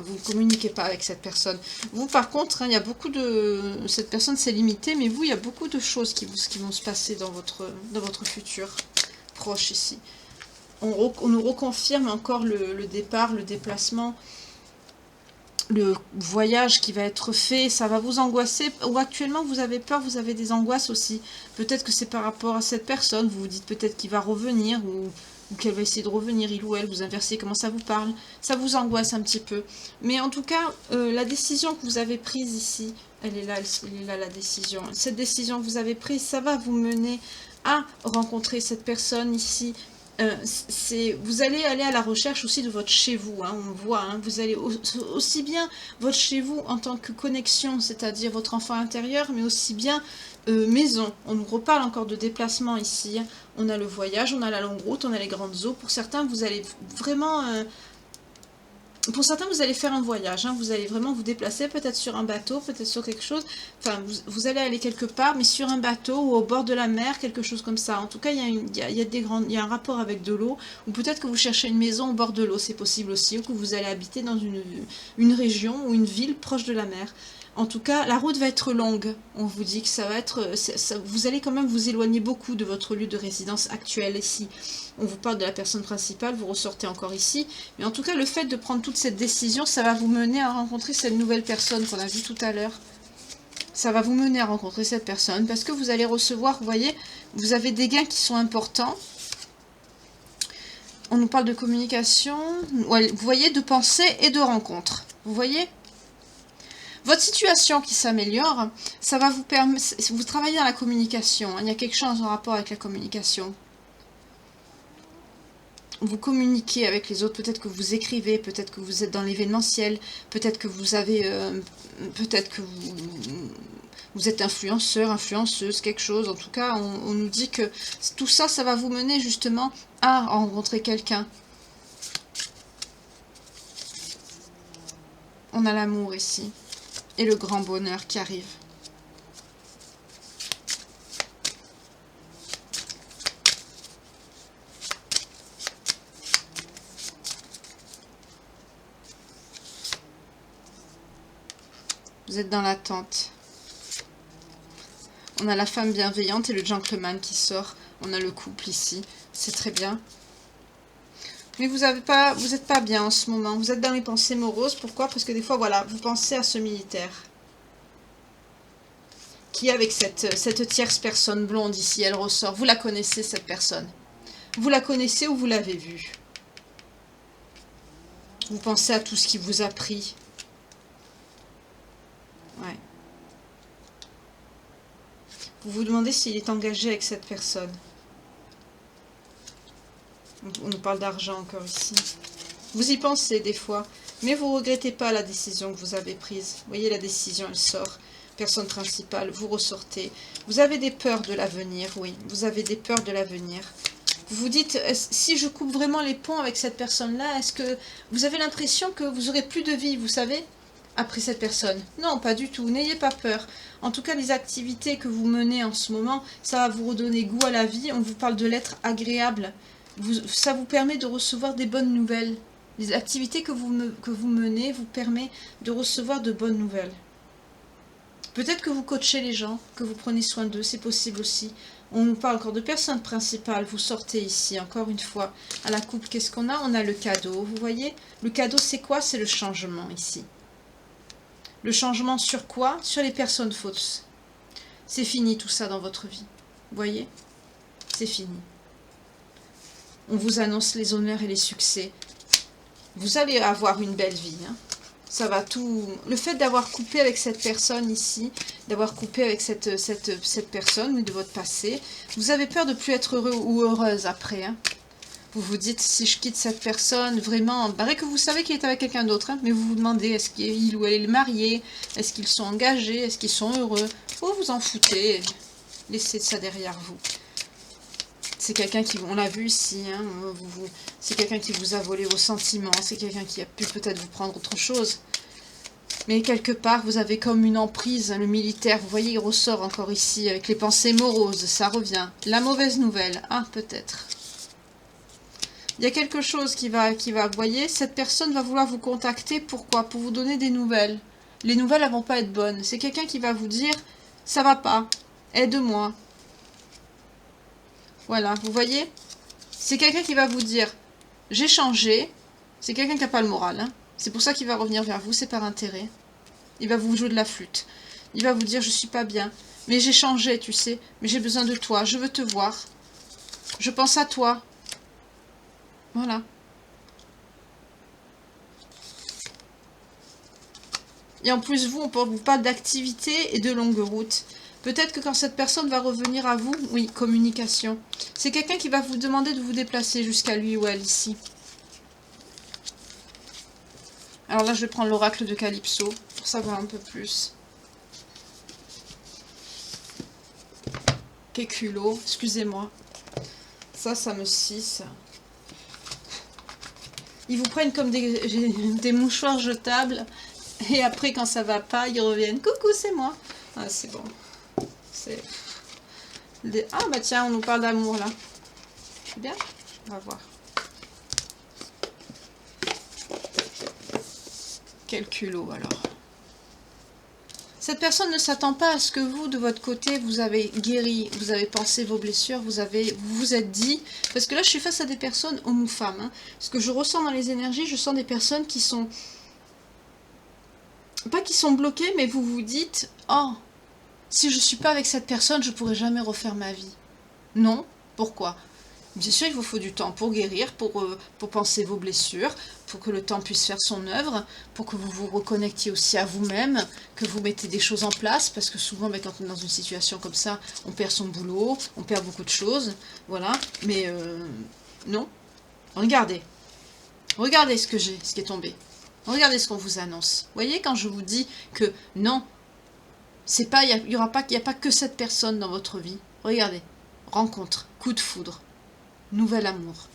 vous ne communiquez pas avec cette personne. Vous, par contre, hein, il y a beaucoup de... Cette personne, c'est limité, mais vous, il y a beaucoup de choses qui vont se passer dans votre futur proche ici. On nous reconfirme encore le départ, le déplacement, le voyage qui va être fait, ça va vous angoisser, ou actuellement vous avez peur, vous avez des angoisses aussi. Peut-être que c'est par rapport à cette personne, vous vous dites peut-être qu'il va revenir, ou qu'elle va essayer de revenir, il ou elle, vous inversez comment ça vous parle, ça vous angoisse un petit peu. Mais en tout cas, la décision que vous avez prise ici, elle est là la décision. Cette décision que vous avez prise, ça va vous mener à rencontrer cette personne ici. Vous allez aller à la recherche aussi de votre chez vous, hein, on voit, hein, vous allez aussi bien votre chez vous en tant que connexion, c'est-à-dire votre enfant intérieur, mais aussi bien maison. On nous reparle encore de déplacement ici, hein. On a le voyage, on a la longue route, on a les grandes eaux. Pour certains, vous allez vraiment... pour certains, vous allez faire un voyage, hein, vous allez vraiment vous déplacer, peut-être sur un bateau, peut-être sur quelque chose, enfin, vous allez aller quelque part, mais sur un bateau ou au bord de la mer, quelque chose comme ça. En tout cas, il y a un rapport avec de l'eau, ou peut-être que vous cherchez une maison au bord de l'eau, c'est possible aussi, ou que vous allez habiter dans une région ou une ville proche de la mer. En tout cas, la route va être longue. On vous dit que ça va être... vous allez quand même vous éloigner beaucoup de votre lieu de résidence actuel ici. On vous parle de la personne principale, vous ressortez encore ici. Mais en tout cas, le fait de prendre toute cette décision, ça va vous mener à rencontrer cette nouvelle personne qu'on a vue tout à l'heure. Ça va vous mener à rencontrer cette personne parce que vous allez recevoir, vous voyez, vous avez des gains qui sont importants. On nous parle de communication, ouais, vous voyez, de pensée et de rencontre. Vous voyez ? Votre situation qui s'améliore, ça va vous permettre... Vous travaillez dans la communication, hein, il y a quelque chose en rapport avec la communication. vous communiquez avec les autres, peut-être que vous écrivez, peut-être que vous êtes dans l'événementiel, peut-être que vous avez, peut-être que vous êtes influenceur, influenceuse, quelque chose. En tout cas, on nous dit que tout ça, ça va vous mener justement à rencontrer quelqu'un. On a l'amour ici et le grand bonheur qui arrive. Vous êtes dans l'attente. On a la femme bienveillante et le gentleman qui sort. On a le couple ici. C'est très bien. Mais vous n'êtes pas bien en ce moment. Vous êtes dans les pensées moroses. Pourquoi? Parce que des fois, voilà, vous pensez à ce militaire. Qui est avec cette tierce personne blonde ici. Elle ressort. Vous la connaissez, cette personne. Vous la connaissez ou vous l'avez vue? Vous pensez à tout ce qui vous a pris. Ouais. Vous vous demandez s'il est engagé avec cette personne. On nous parle d'argent encore ici. Vous y pensez des fois, mais vous ne regrettez pas la décision que vous avez prise. Vous voyez, la décision, elle sort. Personne principale, vous ressortez. Vous avez des peurs de l'avenir, oui. Vous avez des peurs de l'avenir. Vous vous dites, si je coupe vraiment les ponts avec cette personne-là, est-ce que vous avez l'impression que vous aurez plus de vie, vous savez, après cette personne? Non, pas du tout. N'ayez pas peur. En tout cas, les activités que vous menez en ce moment, ça va vous redonner goût à la vie. On vous parle de l'être agréable. Ça vous permet de recevoir des bonnes nouvelles. Les activités que vous menez vous permettent de recevoir de bonnes nouvelles. Peut-être que vous coachez les gens, que vous prenez soin d'eux, c'est possible aussi. On nous parle encore de personne principale. Vous sortez ici, encore une fois. À la coupe, qu'est-ce qu'on a? On a le cadeau, vous voyez? Le cadeau, c'est quoi? C'est le changement ici. Le changement sur quoi? Sur les personnes fausses. C'est fini tout ça dans votre vie. Vous voyez? C'est fini. On vous annonce les honneurs et les succès. Vous allez avoir une belle vie. Hein. Ça va tout... Le fait d'avoir coupé avec cette personne ici, d'avoir coupé avec cette personne de votre passé, vous avez peur de ne plus être heureux ou heureuse après. Hein. Vous vous dites, si je quitte cette personne, vraiment, paraît que vous savez qu'il est avec quelqu'un d'autre, hein, mais vous vous demandez, est-ce qu'il ou elle est marié? Est-ce qu'ils sont engagés? Est-ce qu'ils sont heureux? Vous vous en foutez. Laissez ça derrière vous. C'est quelqu'un qui, on l'a vu ici, hein, c'est quelqu'un qui vous a volé vos sentiments, c'est quelqu'un qui a pu peut-être vous prendre autre chose. Mais quelque part, vous avez comme une emprise, hein, le militaire, vous voyez, il ressort encore ici, avec les pensées moroses, ça revient. La mauvaise nouvelle, ah, peut-être. Il y a quelque chose qui va, vous voyez, cette personne va vouloir vous contacter, pourquoi? Pour vous donner des nouvelles. Les nouvelles, elles vont pas être bonnes. C'est quelqu'un qui va vous dire, ça va pas, aide-moi. Voilà, vous voyez? C'est quelqu'un qui va vous dire, j'ai changé. C'est quelqu'un qui n'a pas le moral. Hein. C'est pour ça qu'il va revenir vers vous, c'est par intérêt. Il va vous jouer de la flûte. Il va vous dire, je suis pas bien. Mais j'ai changé, tu sais. Mais j'ai besoin de toi, je veux te voir. Je pense à toi. Voilà. Et en plus, on vous parle d'activité et de longue route. Peut-être que quand cette personne va revenir à vous, oui, communication. C'est quelqu'un qui va vous demander de vous déplacer jusqu'à lui ou elle ici. Alors là, je vais prendre l'oracle de Calypso pour savoir un peu plus. Quel culot, excusez-moi. Ça me scie. Ils vous prennent comme des mouchoirs jetables. Et après, quand ça va pas, ils reviennent. Coucou, c'est moi. Ah, c'est bon. Ah, bah tiens, on nous parle d'amour, là. C'est bien? On va voir. Quel culot, alors. Cette personne ne s'attend pas à ce que vous, de votre côté, vous avez guéri, vous avez pensé vos blessures, vous vous êtes dit... Parce que là, je suis face à des personnes, hommes ou femmes. Hein. Ce que je ressens dans les énergies, je sens des personnes qui sont... Pas qui sont bloquées, mais vous vous dites... Oh, si je ne suis pas avec cette personne, je ne pourrai jamais refaire ma vie. Non. Pourquoi? Bien sûr, il vous faut du temps pour guérir, pour penser vos blessures, pour que le temps puisse faire son œuvre, pour que vous vous reconnectiez aussi à vous-même, que vous mettez des choses en place, parce que souvent, quand on est dans une situation comme ça, on perd son boulot, on perd beaucoup de choses, voilà. Mais non, Regardez. Regardez ce que j'ai, ce qui est tombé. Regardez ce qu'on vous annonce. Vous voyez, quand je vous dis que non, c'est pas, il n'y a pas que cette personne dans votre vie. Regardez. Rencontre, coup de foudre, nouvel amour.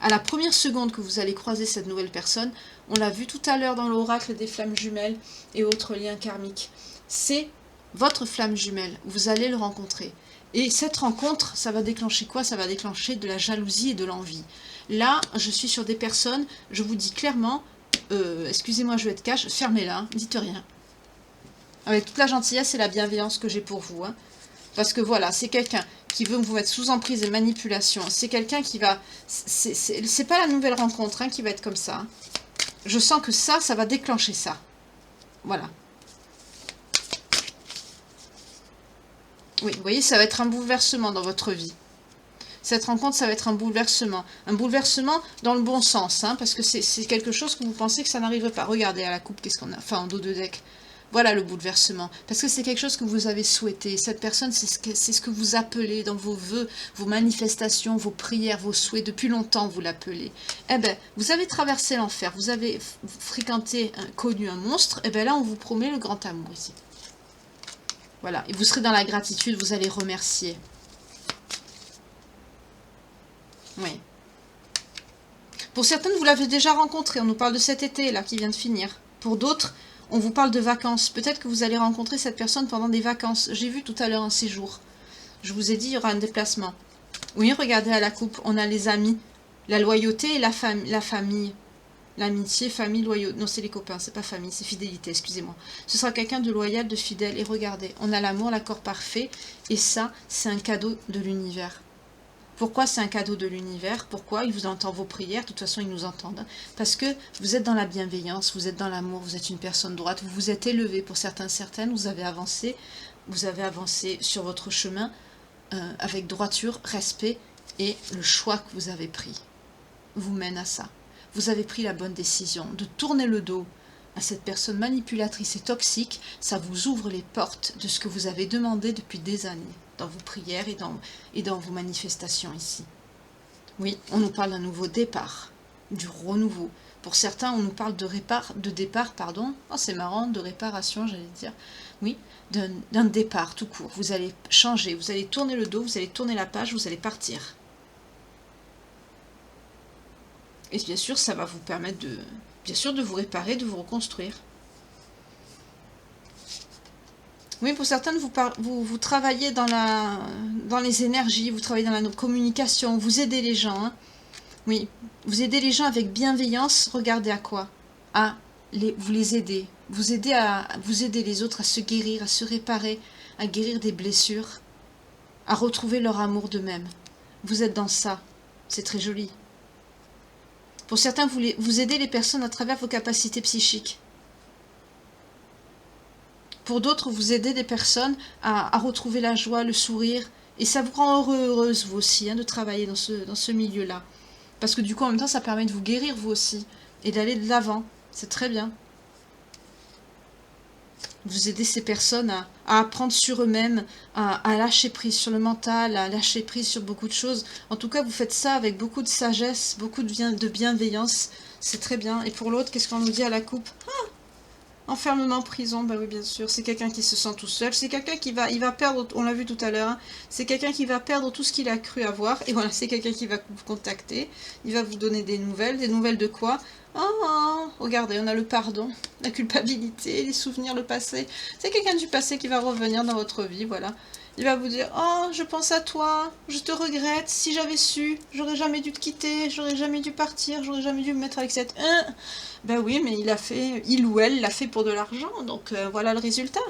À la première seconde que vous allez croiser cette nouvelle personne, on l'a vu tout à l'heure dans l'oracle des flammes jumelles et autres liens karmiques. C'est votre flamme jumelle. Vous allez le rencontrer. Et cette rencontre, ça va déclencher quoi? Ça va déclencher de la jalousie et de l'envie. Là, je suis sur des personnes, je vous dis clairement, excusez-moi, je vais être cash, fermez-la, hein, dites rien. Avec toute la gentillesse et la bienveillance que j'ai pour vous. Hein. Parce que voilà, c'est quelqu'un qui veut vous mettre sous emprise et manipulation. C'est quelqu'un qui va... C'est pas la nouvelle rencontre hein, qui va être comme ça. Hein. Je sens que ça va déclencher ça. Voilà. Oui, vous voyez, ça va être un bouleversement dans votre vie. Cette rencontre, ça va être un bouleversement. Un bouleversement dans le bon sens, hein, parce que c'est quelque chose que vous pensez que ça n'arriverait pas. Regardez à la coupe, qu'est-ce qu'on a. Enfin, en dos de deck. Voilà le bouleversement. Parce que c'est quelque chose que vous avez souhaité. Cette personne, c'est ce que vous appelez dans vos vœux, vos manifestations, vos prières, vos souhaits. Depuis longtemps, vous l'appelez. Eh bien, vous avez traversé l'enfer. Vous avez fréquenté, connu un monstre. Eh bien là, on vous promet le grand amour ici. Voilà. Et vous serez dans la gratitude. Vous allez remercier. Oui. Pour certaines, vous l'avez déjà rencontré. On nous parle de cet été, là, qui vient de finir. Pour d'autres... On vous parle de vacances. Peut-être que vous allez rencontrer cette personne pendant des vacances. J'ai vu tout à l'heure un séjour. Je vous ai dit, il y aura un déplacement. Oui, regardez à la coupe. On a les amis, la loyauté et la famille. L'amitié, famille, loyauté. Non, c'est les copains, c'est pas famille, c'est fidélité, excusez-moi. Ce sera quelqu'un de loyal, de fidèle. Et regardez, on a l'amour, l'accord parfait. Et ça, c'est un cadeau de l'univers. Pourquoi c'est un cadeau de l'univers? Pourquoi? Il vous entend vos prières, de toute façon ils nous entendent. Parce que vous êtes dans la bienveillance, vous êtes dans l'amour, vous êtes une personne droite, vous vous êtes élevé pour certaines, vous avez avancé sur votre chemin avec droiture, respect, et le choix que vous avez pris vous mène à ça. Vous avez pris la bonne décision de tourner le dos à cette personne manipulatrice et toxique, ça vous ouvre les portes de ce que vous avez demandé depuis des années, dans vos prières et dans vos manifestations ici. Oui, on nous parle d'un nouveau départ, du renouveau. Pour certains, on nous parle de départ, pardon. Oh, c'est marrant, de réparation, j'allais dire. Oui, d'un départ tout court. Vous allez changer, vous allez tourner le dos, vous allez tourner la page, vous allez partir. Et bien sûr, ça va vous permettre de vous réparer, de vous reconstruire. Oui, pour certaines, vous travaillez dans les énergies, vous travaillez dans la communication, vous aidez les gens. Hein. Oui, vous aidez les gens avec bienveillance. Regardez à quoi? Vous les aidez. Vous aidez les autres à se guérir, à se réparer, à guérir des blessures, à retrouver leur amour d'eux-mêmes. Vous êtes dans ça. C'est très joli. Pour certains, vous aidez les personnes à travers vos capacités psychiques. Pour d'autres, vous aidez des personnes à retrouver la joie, le sourire. Et ça vous rend heureuse, vous aussi, hein, de travailler dans ce milieu-là. Parce que du coup, en même temps, ça permet de vous guérir, vous aussi. Et d'aller de l'avant. C'est très bien. Vous aidez ces personnes à apprendre sur eux-mêmes, à lâcher prise sur le mental, à lâcher prise sur beaucoup de choses. En tout cas, vous faites ça avec beaucoup de sagesse, beaucoup de bienveillance. C'est très bien. Et pour l'autre, qu'est-ce qu'on nous dit à la coupe? Enfermement, prison, bah oui, bien sûr. C'est quelqu'un qui se sent tout seul. C'est quelqu'un qui va perdre, on l'a vu tout à l'heure, hein, c'est quelqu'un qui va perdre tout ce qu'il a cru avoir. Et voilà, c'est quelqu'un qui va vous contacter. Il va vous donner des nouvelles. Des nouvelles de quoi? Oh, regardez, on a le pardon, la culpabilité, les souvenirs, le passé. C'est quelqu'un du passé qui va revenir dans votre vie, voilà. Il va vous dire, oh, je pense à toi, je te regrette, si j'avais su, j'aurais jamais dû te quitter, j'aurais jamais dû partir, j'aurais jamais dû me mettre avec cette... Ben oui, mais il ou elle l'a fait pour de l'argent, donc voilà le résultat.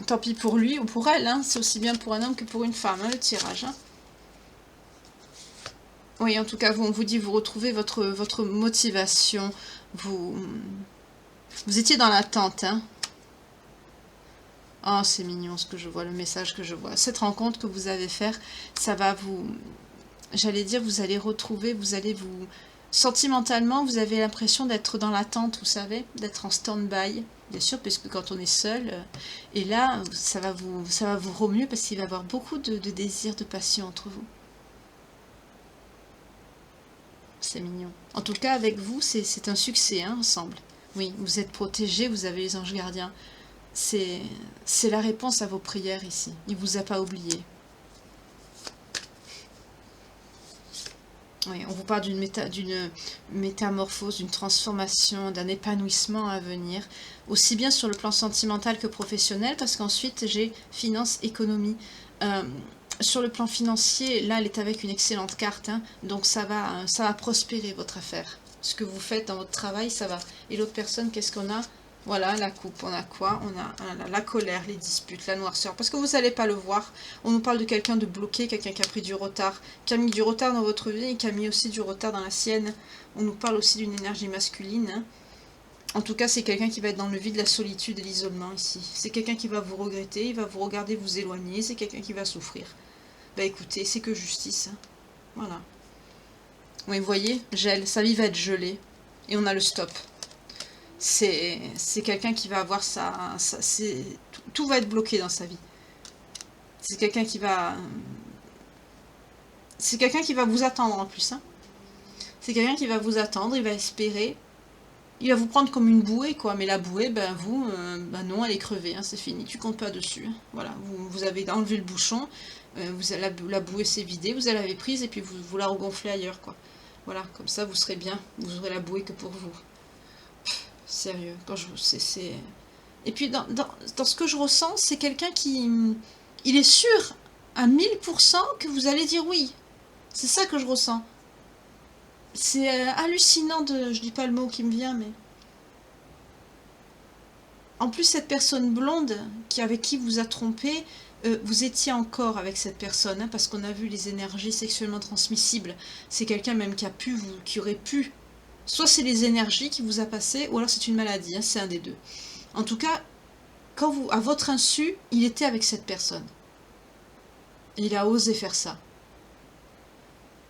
Tant pis pour lui ou pour elle, hein. C'est aussi bien pour un homme que pour une femme, hein, le tirage. Hein. Oui, en tout cas, on vous dit, vous retrouvez votre motivation, vous étiez dans l'attente, hein. Oh, c'est mignon ce que je vois, le message que je vois. Cette rencontre que vous allez faire, ça va vous... J'allais dire, vous allez retrouver, sentimentalement, vous avez l'impression d'être dans l'attente, vous savez, d'être en stand-by. Bien sûr, puisque quand on est seul, et là, ça va vous remuer parce qu'il va y avoir beaucoup de désir, de passion entre vous. c'est mignon. En tout cas, avec vous, c'est un succès, hein, ensemble. Oui, vous êtes protégés, vous avez les anges gardiens. C'est la réponse à vos prières ici. Il ne vous a pas oublié. Oui, on vous parle d'une métamorphose, d'une transformation, d'un épanouissement à venir, aussi bien sur le plan sentimental que professionnel, parce qu'ensuite j'ai finance, économie. Sur le plan financier, là, elle est avec une excellente carte, hein, donc ça va prospérer votre affaire. Ce que vous faites dans votre travail, ça va. Et l'autre personne, qu'est-ce qu'on a? Voilà, la coupe, on a quoi? On a la colère, les disputes, la noirceur. Parce que vous n'allez pas le voir. On nous parle de quelqu'un de bloqué, quelqu'un qui a pris du retard, qui a mis du retard dans votre vie et qui a mis aussi du retard dans la sienne. On nous parle aussi d'une énergie masculine. Hein. En tout cas, c'est quelqu'un qui va être dans le vide, la solitude et l'isolement ici. C'est quelqu'un qui va vous regretter, il va vous regarder vous éloigner, c'est quelqu'un qui va souffrir. Bah écoutez, c'est que justice. Hein. Voilà. Oui, vous voyez, gel, sa vie va être gelée. Et on a le stop. C'est quelqu'un qui va avoir tout va être bloqué dans sa vie. C'est quelqu'un qui va... C'est quelqu'un qui va vous attendre en plus. Hein. C'est quelqu'un qui va vous attendre, il va espérer. Il va vous prendre comme une bouée, quoi. Mais la bouée, ben vous, non, elle est crevée, hein, c'est fini. Tu comptes pas dessus. Hein. Voilà, vous avez enlevé le bouchon, la bouée s'est vidée, vous l'avez prise et puis vous la regonflez ailleurs, quoi. Voilà, comme ça vous serez bien. Vous aurez la bouée que pour vous. Sérieux, quand je c'est et puis dans ce que je ressens, c'est quelqu'un qui il est sûr à 1000% que vous allez dire oui. C'est ça que je ressens. C'est hallucinant de je dis pas le mot qui me vient mais en plus cette personne blonde avec qui vous a trompé, vous étiez encore avec cette personne hein, parce qu'on a vu les énergies sexuellement transmissibles. C'est quelqu'un même qui aurait pu. Soit c'est les énergies qui vous a passé, ou alors c'est une maladie, hein, c'est un des deux. En tout cas, à votre insu, il était avec cette personne. Et il a osé faire ça.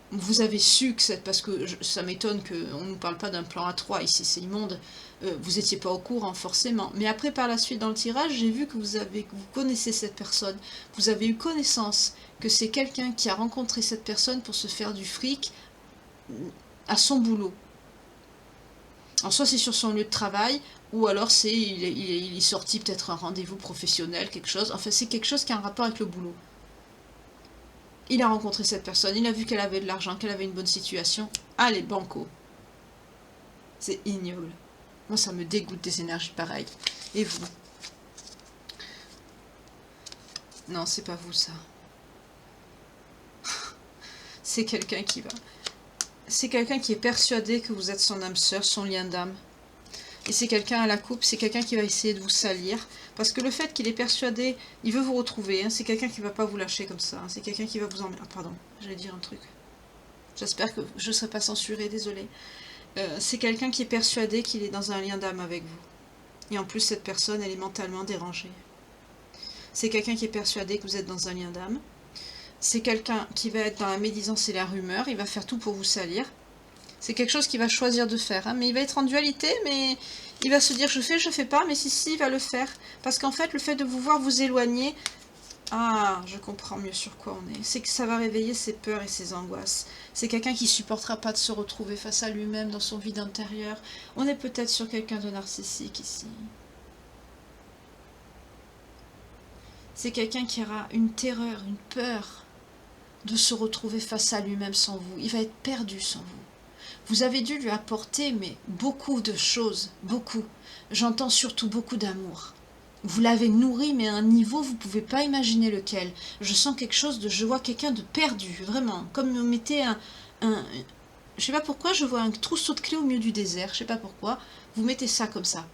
Vous avez su que parce que ça m'étonne qu'on ne nous parle pas d'un plan A3 ici, c'est immonde. Vous n'étiez pas au courant forcément. Mais après, par la suite, dans le tirage, j'ai vu que vous connaissez cette personne. Vous avez eu connaissance que c'est quelqu'un qui a rencontré cette personne pour se faire du fric à son boulot. Alors soit c'est sur son lieu de travail, ou alors il est sorti peut-être un rendez-vous professionnel, quelque chose. Enfin, c'est quelque chose qui a un rapport avec le boulot. Il a rencontré cette personne, il a vu qu'elle avait de l'argent, qu'elle avait une bonne situation. Allez, banco. C'est ignoble. Moi, ça me dégoûte des énergies pareilles. Et vous? Non, c'est pas vous, ça. C'est quelqu'un qui va... C'est quelqu'un qui est persuadé que vous êtes son âme sœur, son lien d'âme. Et c'est quelqu'un à la coupe, c'est quelqu'un qui va essayer de vous salir. Parce que le fait qu'il est persuadé, il veut vous retrouver. Hein, c'est quelqu'un qui ne va pas vous lâcher comme ça. Hein, c'est quelqu'un qui va vous emmener... Ah, pardon, j'allais dire un truc. J'espère que je ne serai pas censurée, désolée. C'est quelqu'un qui est persuadé qu'il est dans un lien d'âme avec vous. Et en plus, cette personne, elle est mentalement dérangée. C'est quelqu'un qui est persuadé que vous êtes dans un lien d'âme. C'est quelqu'un qui va être dans la médisance et la rumeur, il va faire tout pour vous salir. C'est quelque chose qu'il va choisir de faire, hein, mais il va être en dualité, mais il va se dire je fais pas, mais si, il va le faire. Parce qu'en fait, le fait de vous voir vous éloigner, ah, je comprends mieux sur quoi on est. C'est que ça va réveiller ses peurs et ses angoisses. C'est quelqu'un qui supportera pas de se retrouver face à lui-même dans son vide intérieur. On est peut-être sur quelqu'un de narcissique ici. C'est quelqu'un qui aura une terreur, une peur de se retrouver face à lui-même sans vous. Il va être perdu sans vous. Vous avez dû lui apporter, mais beaucoup de choses, beaucoup. J'entends surtout beaucoup d'amour. Vous l'avez nourri, mais à un niveau, vous ne pouvez pas imaginer lequel. Je sens quelque chose je vois quelqu'un de perdu, vraiment. Comme on mettait je sais pas pourquoi, je vois un trousseau de clés au milieu du désert, je sais pas pourquoi. Vous mettez ça comme ça.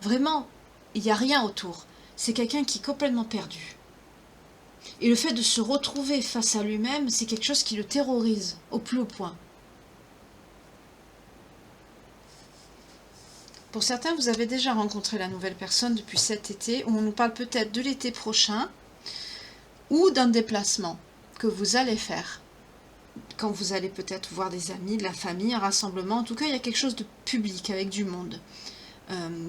Vraiment, il n'y a rien autour. C'est quelqu'un qui est complètement perdu. Et le fait de se retrouver face à lui-même, c'est quelque chose qui le terrorise au plus haut point. Pour certains, vous avez déjà rencontré la nouvelle personne depuis cet été, où on nous parle peut-être de l'été prochain, ou d'un déplacement que vous allez faire. Quand vous allez peut-être voir des amis, de la famille, un rassemblement, en tout cas, il y a quelque chose de public avec du monde.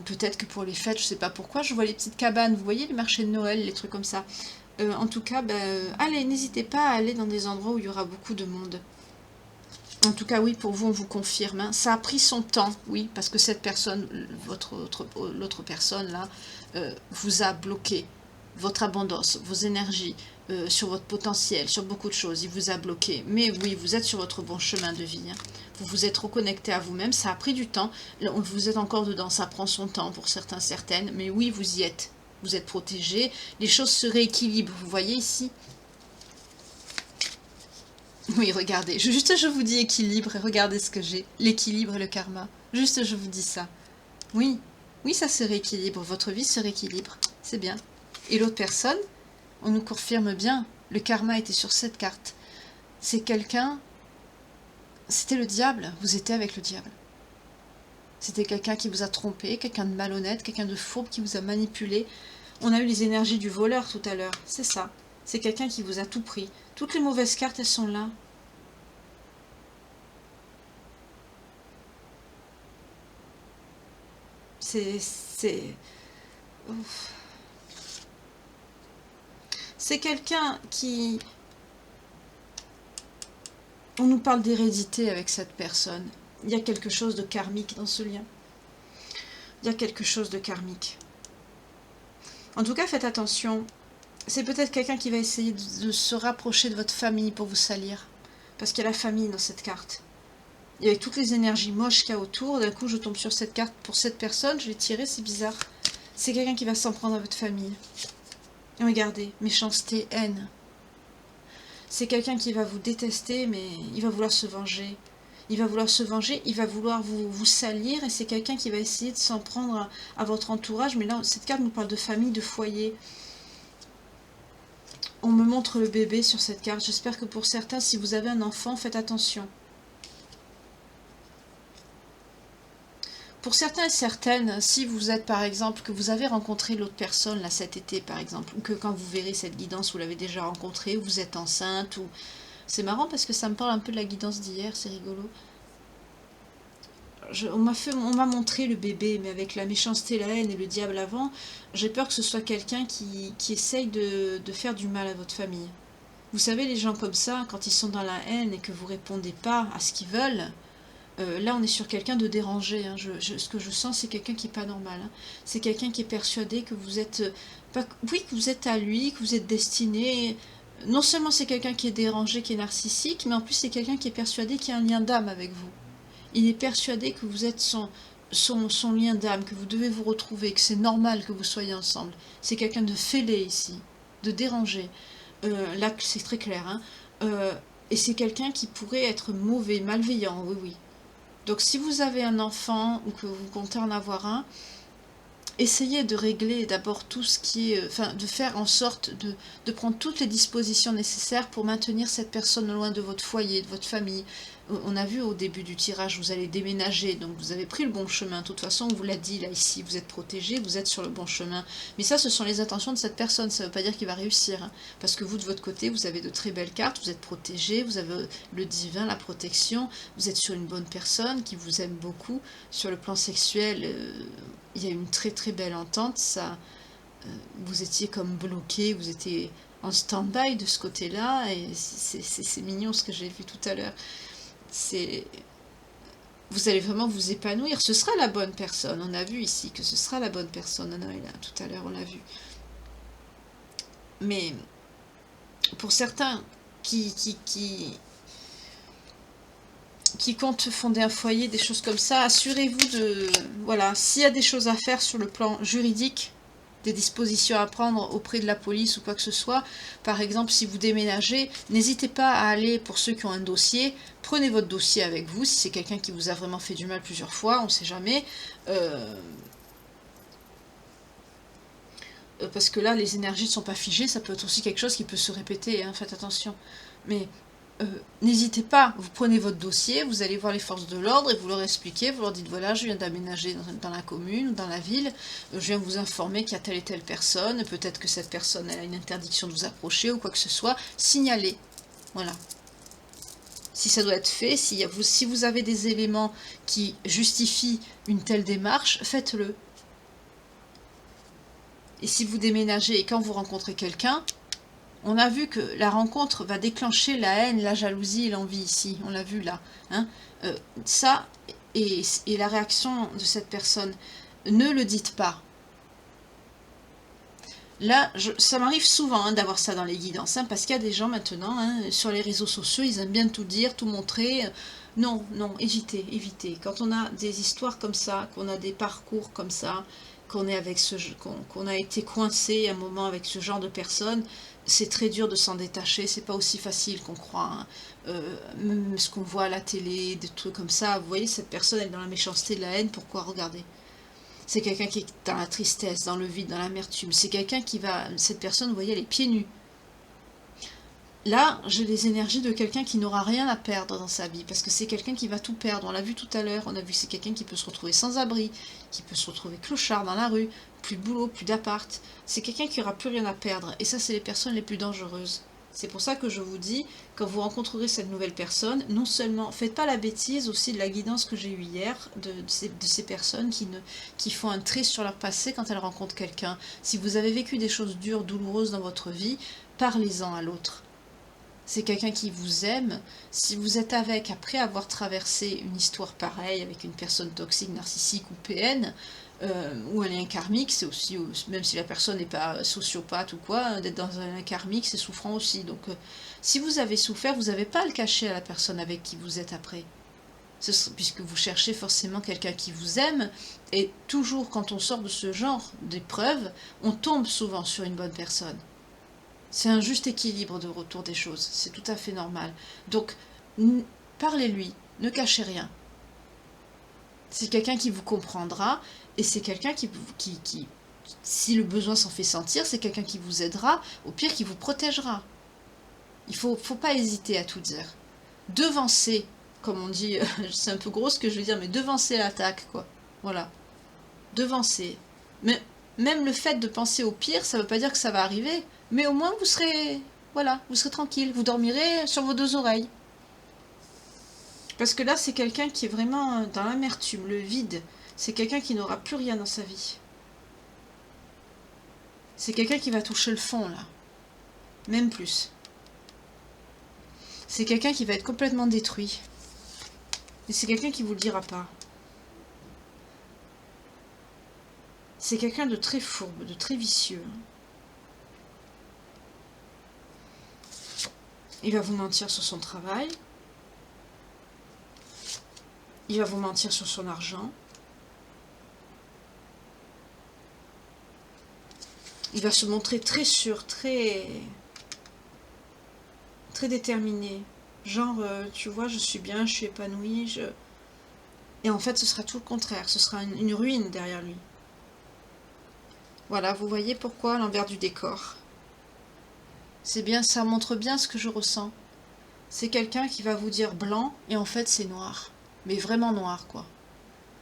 Peut-être que pour les fêtes, je ne sais pas pourquoi, je vois les petites cabanes, vous voyez, les marchés de Noël, les trucs comme ça. En tout cas, allez, n'hésitez pas à aller dans des endroits où il y aura beaucoup de monde. En tout cas, oui, pour vous, on vous confirme. Hein. Ça a pris son temps, oui, parce que cette personne, l'autre personne, là, vous a bloqué votre abondance, vos énergies, sur votre potentiel, sur beaucoup de choses. Il vous a bloqué. Mais oui, vous êtes sur votre bon chemin de vie. Hein. Vous vous êtes reconnecté à vous-même. Ça a pris du temps. Vous êtes encore dedans. Ça prend son temps pour certains, certaines. Mais oui, vous y êtes. Vous êtes protégé. Les choses se rééquilibrent. Vous voyez ici ? Oui, regardez. Juste, je vous dis équilibre et regardez ce que j'ai. L'équilibre et le karma. Juste, je vous dis ça. Oui, oui, ça se rééquilibre. Votre vie se rééquilibre. C'est bien. Et l'autre personne, on nous confirme bien. Le karma était sur cette carte. C'est quelqu'un... C'était le diable. Vous étiez avec le diable. C'était quelqu'un qui vous a trompé, quelqu'un de malhonnête, quelqu'un de fourbe qui vous a manipulé. On a eu les énergies du voleur tout à l'heure. C'est ça. C'est quelqu'un qui vous a tout pris. Toutes les mauvaises cartes, elles sont là. C'est quelqu'un qui... On nous parle d'hérédité avec cette personne. Il y a quelque chose de karmique dans ce lien. Il y a quelque chose de karmique. En tout cas, faites attention. C'est peut-être quelqu'un qui va essayer de se rapprocher de votre famille pour vous salir. Parce qu'il y a la famille dans cette carte. Il y avait toutes les énergies moches qu'il y a autour. D'un coup, je tombe sur cette carte pour cette personne. Je l'ai tirée, c'est bizarre. C'est quelqu'un qui va s'en prendre à votre famille. Regardez, méchanceté, haine. C'est quelqu'un qui va vous détester, mais il va vouloir se venger. Il va vouloir se venger, il va vouloir vous salir, et c'est quelqu'un qui va essayer de s'en prendre à votre entourage. Mais là, cette carte nous parle de famille, de foyer. On me montre le bébé sur cette carte. J'espère que pour certains, si vous avez un enfant, faites attention. Pour certains et certaines, si vous êtes par exemple, que vous avez rencontré l'autre personne là cet été par exemple, ou que quand vous verrez cette guidance, vous l'avez déjà rencontrée, ou vous êtes enceinte, ou... C'est marrant parce que ça me parle un peu de la guidance d'hier, c'est rigolo. On m'a montré le bébé, mais avec la méchanceté, la haine et le diable avant, j'ai peur que ce soit quelqu'un qui essaye de faire du mal à votre famille. Vous savez, les gens comme ça, quand ils sont dans la haine et que vous répondez pas à ce qu'ils veulent, là, on est sur quelqu'un de dérangé. Hein. Ce que je sens, c'est quelqu'un qui n'est pas normal. Hein. C'est quelqu'un qui est persuadé que vous êtes... oui, que vous êtes à lui, que vous êtes destiné. Non seulement c'est quelqu'un qui est dérangé, qui est narcissique, mais en plus c'est quelqu'un qui est persuadé qu'il y a un lien d'âme avec vous. Il est persuadé que vous êtes son lien d'âme, que vous devez vous retrouver, que c'est normal que vous soyez ensemble. C'est quelqu'un de fêlé ici, de dérangé. Là, c'est très clair. Hein. Et c'est quelqu'un qui pourrait être mauvais, malveillant, oui, oui. Donc si vous avez un enfant ou que vous comptez en avoir un, essayez de régler d'abord tout ce qui est... Enfin, de faire en sorte de prendre toutes les dispositions nécessaires pour maintenir cette personne loin de votre foyer, de votre famille. On a vu au début du tirage, vous allez déménager, donc vous avez pris le bon chemin. De toute façon, on vous l'a dit, là, ici, vous êtes protégé, vous êtes sur le bon chemin. Mais ça, ce sont les intentions de cette personne, ça ne veut pas dire qu'il va réussir. Hein. Parce que vous, de votre côté, vous avez de très belles cartes, vous êtes protégé, vous avez le divin, la protection, vous êtes sur une bonne personne qui vous aime beaucoup. Sur le plan sexuel, il y a une très très belle entente, ça, vous étiez comme bloqué, vous étiez en stand-by de ce côté-là, et c'est mignon ce que j'ai vu tout à l'heure. Vous allez vraiment vous épanouir, ce sera la bonne personne, on a vu ici que ce sera la bonne personne, tout à l'heure on l'a vu. Mais pour certains qui comptent fonder un foyer, des choses comme ça, assurez-vous de... Voilà, s'il y a des choses à faire sur le plan juridique, des dispositions à prendre auprès de la police ou quoi que ce soit, par exemple, si vous déménagez, n'hésitez pas à aller, pour ceux qui ont un dossier, prenez votre dossier avec vous, si c'est quelqu'un qui vous a vraiment fait du mal plusieurs fois, on ne sait jamais, parce que là, les énergies ne sont pas figées, ça peut être aussi quelque chose qui peut se répéter, hein, faites attention. Mais n'hésitez pas, vous prenez votre dossier, vous allez voir les forces de l'ordre et vous leur expliquez, vous leur dites voilà, je viens d'aménager dans la commune ou dans la ville, je viens vous informer qu'il y a telle et telle personne, peut-être que cette personne elle a une interdiction de vous approcher ou quoi que ce soit, signalez. Voilà. Si ça doit être fait, si vous avez des éléments qui justifient une telle démarche, faites-le. Et si vous déménagez et quand vous rencontrez quelqu'un, on a vu que la rencontre va déclencher la haine, la jalousie et l'envie ici. On l'a vu là. Hein. Ça, et la réaction de cette personne. Ne le dites pas. Là, ça m'arrive souvent hein, d'avoir ça dans les guidances, hein, parce qu'il y a des gens maintenant, hein, sur les réseaux sociaux, ils aiment bien tout dire, tout montrer. Non, non, évitez, évitez. Quand on a des histoires comme ça, qu'on a des parcours comme ça, qu'on est avec qu'on a été coincé un moment avec ce genre de personnes, c'est très dur de s'en détacher, c'est pas aussi facile qu'on croit. Hein. Même ce qu'on voit à la télé, des trucs comme ça, vous voyez, cette personne elle est dans la méchanceté, de la haine, pourquoi regarder? C'est quelqu'un qui est dans la tristesse, dans le vide, dans l'amertume. C'est quelqu'un qui va... Cette personne, vous voyez, elle est pieds nus. Là, j'ai les énergies de quelqu'un qui n'aura rien à perdre dans sa vie. Parce que c'est quelqu'un qui va tout perdre. On l'a vu tout à l'heure. On a vu que c'est quelqu'un qui peut se retrouver sans abri. Qui peut se retrouver clochard dans la rue. Plus de boulot, plus d'appart. C'est quelqu'un qui n'aura plus rien à perdre. Et ça, c'est les personnes les plus dangereuses. C'est pour ça que je vous dis, quand vous rencontrerez cette nouvelle personne, non seulement, faites pas la bêtise aussi de la guidance que j'ai eue hier, de ces personnes qui font un trait sur leur passé quand elles rencontrent quelqu'un. Si vous avez vécu des choses dures, douloureuses dans votre vie, parlez-en à l'autre. C'est quelqu'un qui vous aime. Si vous êtes avec, après avoir traversé une histoire pareille avec une personne toxique, narcissique ou PN, ou un lien karmique, c'est aussi, même si la personne n'est pas sociopathe ou quoi, d'être dans un lien karmique, c'est souffrant aussi. Donc, si vous avez souffert, vous n'avez pas à le cacher à la personne avec qui vous êtes après. Puisque vous cherchez forcément quelqu'un qui vous aime, et toujours quand on sort de ce genre d'épreuve, on tombe souvent sur une bonne personne. C'est un juste équilibre de retour des choses, c'est tout à fait normal. Donc, parlez-lui, ne cachez rien. C'est quelqu'un qui vous comprendra, et c'est quelqu'un qui, si le besoin s'en fait sentir, c'est quelqu'un qui vous aidera, au pire qui vous protégera. Il faut pas hésiter à tout dire. Devancer, comme on dit, c'est un peu gros ce que je veux dire, mais devancer l'attaque, quoi. Voilà. Devancer. Mais même le fait de penser au pire, ça ne veut pas dire que ça va arriver, mais au moins vous serez, voilà, vous serez tranquille, vous dormirez sur vos deux oreilles. Parce que là, c'est quelqu'un qui est vraiment dans l'amertume, le vide. C'est quelqu'un qui n'aura plus rien dans sa vie. C'est quelqu'un qui va toucher le fond, là. Même plus. C'est quelqu'un qui va être complètement détruit. Et c'est quelqu'un qui ne vous le dira pas. C'est quelqu'un de très fourbe, de très vicieux. Il va vous mentir sur son travail. Il va vous mentir sur son argent. Il va se montrer très sûr, très déterminé. Genre, tu vois, je suis bien, je suis épanouie. Et en fait, ce sera tout le contraire. Ce sera une ruine derrière lui. Voilà, vous voyez pourquoi l'envers du décor. C'est bien, ça montre bien ce que je ressens. C'est quelqu'un qui va vous dire blanc, et en fait, c'est noir. Mais vraiment noir, quoi.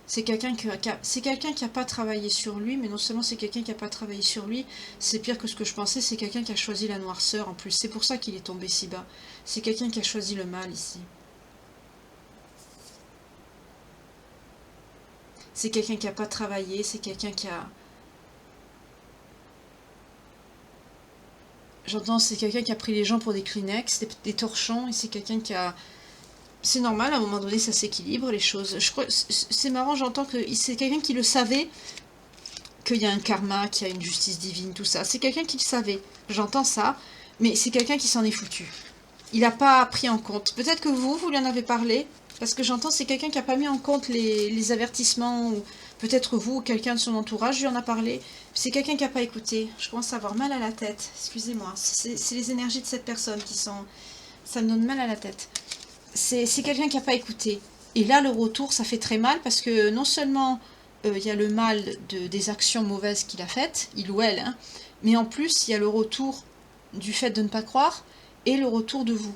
C'est quelqu'un qui n'a pas travaillé sur lui, mais non seulement c'est quelqu'un qui n'a pas travaillé sur lui, c'est pire que ce que je pensais, c'est quelqu'un qui a choisi la noirceur en plus. C'est pour ça qu'il est tombé si bas. C'est quelqu'un qui a choisi le mal ici. C'est quelqu'un qui n'a pas travaillé, c'est quelqu'un qui a... J'entends, c'est quelqu'un qui a pris les gens pour des Kleenex, des torchons, et c'est quelqu'un qui a... C'est normal, à un moment donné, ça s'équilibre, les choses. Je crois, c'est marrant, j'entends que c'est quelqu'un qui le savait, qu'il y a un karma, qu'il y a une justice divine, tout ça. C'est quelqu'un qui le savait, j'entends ça, mais c'est quelqu'un qui s'en est foutu. Il n'a pas pris en compte. Peut-être que vous lui en avez parlé, parce que j'entends, c'est quelqu'un qui n'a pas mis en compte les avertissements, ou peut-être vous, ou quelqu'un de son entourage lui en a parlé. C'est quelqu'un qui n'a pas écouté. Je commence à avoir mal à la tête, excusez-moi. C'est les énergies de cette personne qui sont... Ça me donne mal à la tête. C'est quelqu'un qui n'a pas écouté. Et là, le retour, ça fait très mal parce que non seulement il y a le mal des actions mauvaises qu'il a faites, il ou elle, hein, mais en plus, il y a le retour du fait de ne pas croire et le retour de vous.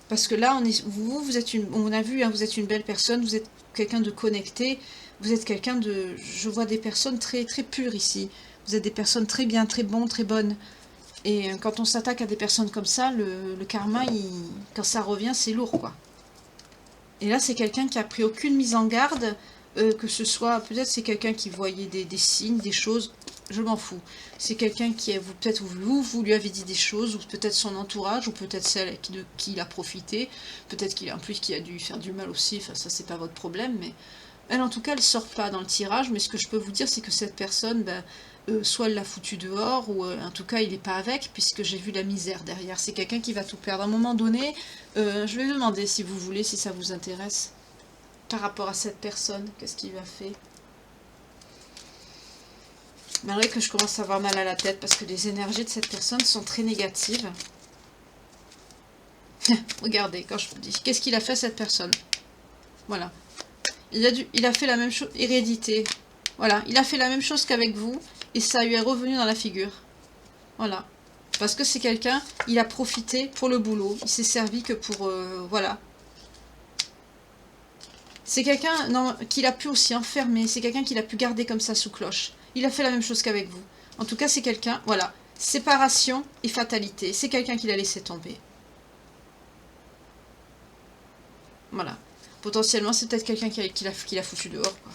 Parce que là, vous êtes on a vu, hein, vous êtes une belle personne, vous êtes quelqu'un de connecté, vous êtes quelqu'un de... Je vois des personnes très, très pures ici. Vous êtes des personnes très bien, très bonnes, très bonnes. Et quand on s'attaque à des personnes comme ça, le karma, quand ça revient, c'est lourd, quoi. Et là, c'est quelqu'un qui a pris aucune mise en garde, que ce soit... Peut-être c'est quelqu'un qui voyait des signes, des choses. je m'en fous. C'est quelqu'un qui, peut-être vous lui avez dit des choses, ou peut-être son entourage, ou peut-être celle de qui il a profité, peut-être qu'il en plus qui a dû faire du mal aussi, enfin ça c'est pas votre problème, mais elle en tout cas elle sort pas dans le tirage, mais ce que je peux vous dire c'est que cette personne, ben, soit elle l'a foutu dehors, ou en tout cas il est pas avec, puisque j'ai vu la misère derrière. C'est quelqu'un qui va tout perdre. À un moment donné, je vais vous demander si vous voulez, si ça vous intéresse, par rapport à cette personne, qu'est-ce qu'il a fait. Malgré que je commence à avoir mal à la tête parce que les énergies de cette personne sont très négatives. Regardez, quand je vous dis, qu'est-ce qu'il a fait cette personne? Voilà. Il a fait la même chose, hérédité. Voilà, il a fait la même chose qu'avec vous et ça lui est revenu dans la figure. Voilà. Parce que c'est quelqu'un, il a profité pour le boulot. Il s'est servi que pour... voilà. C'est quelqu'un qu'il a pu aussi enfermer. C'est quelqu'un qu'il a pu garder comme ça sous cloche. Il a fait la même chose qu'avec vous. En tout cas, c'est quelqu'un, voilà, séparation et fatalité. C'est quelqu'un qui l'a laissé tomber. Voilà. Potentiellement, c'est peut-être quelqu'un qui l'a foutu dehors, quoi.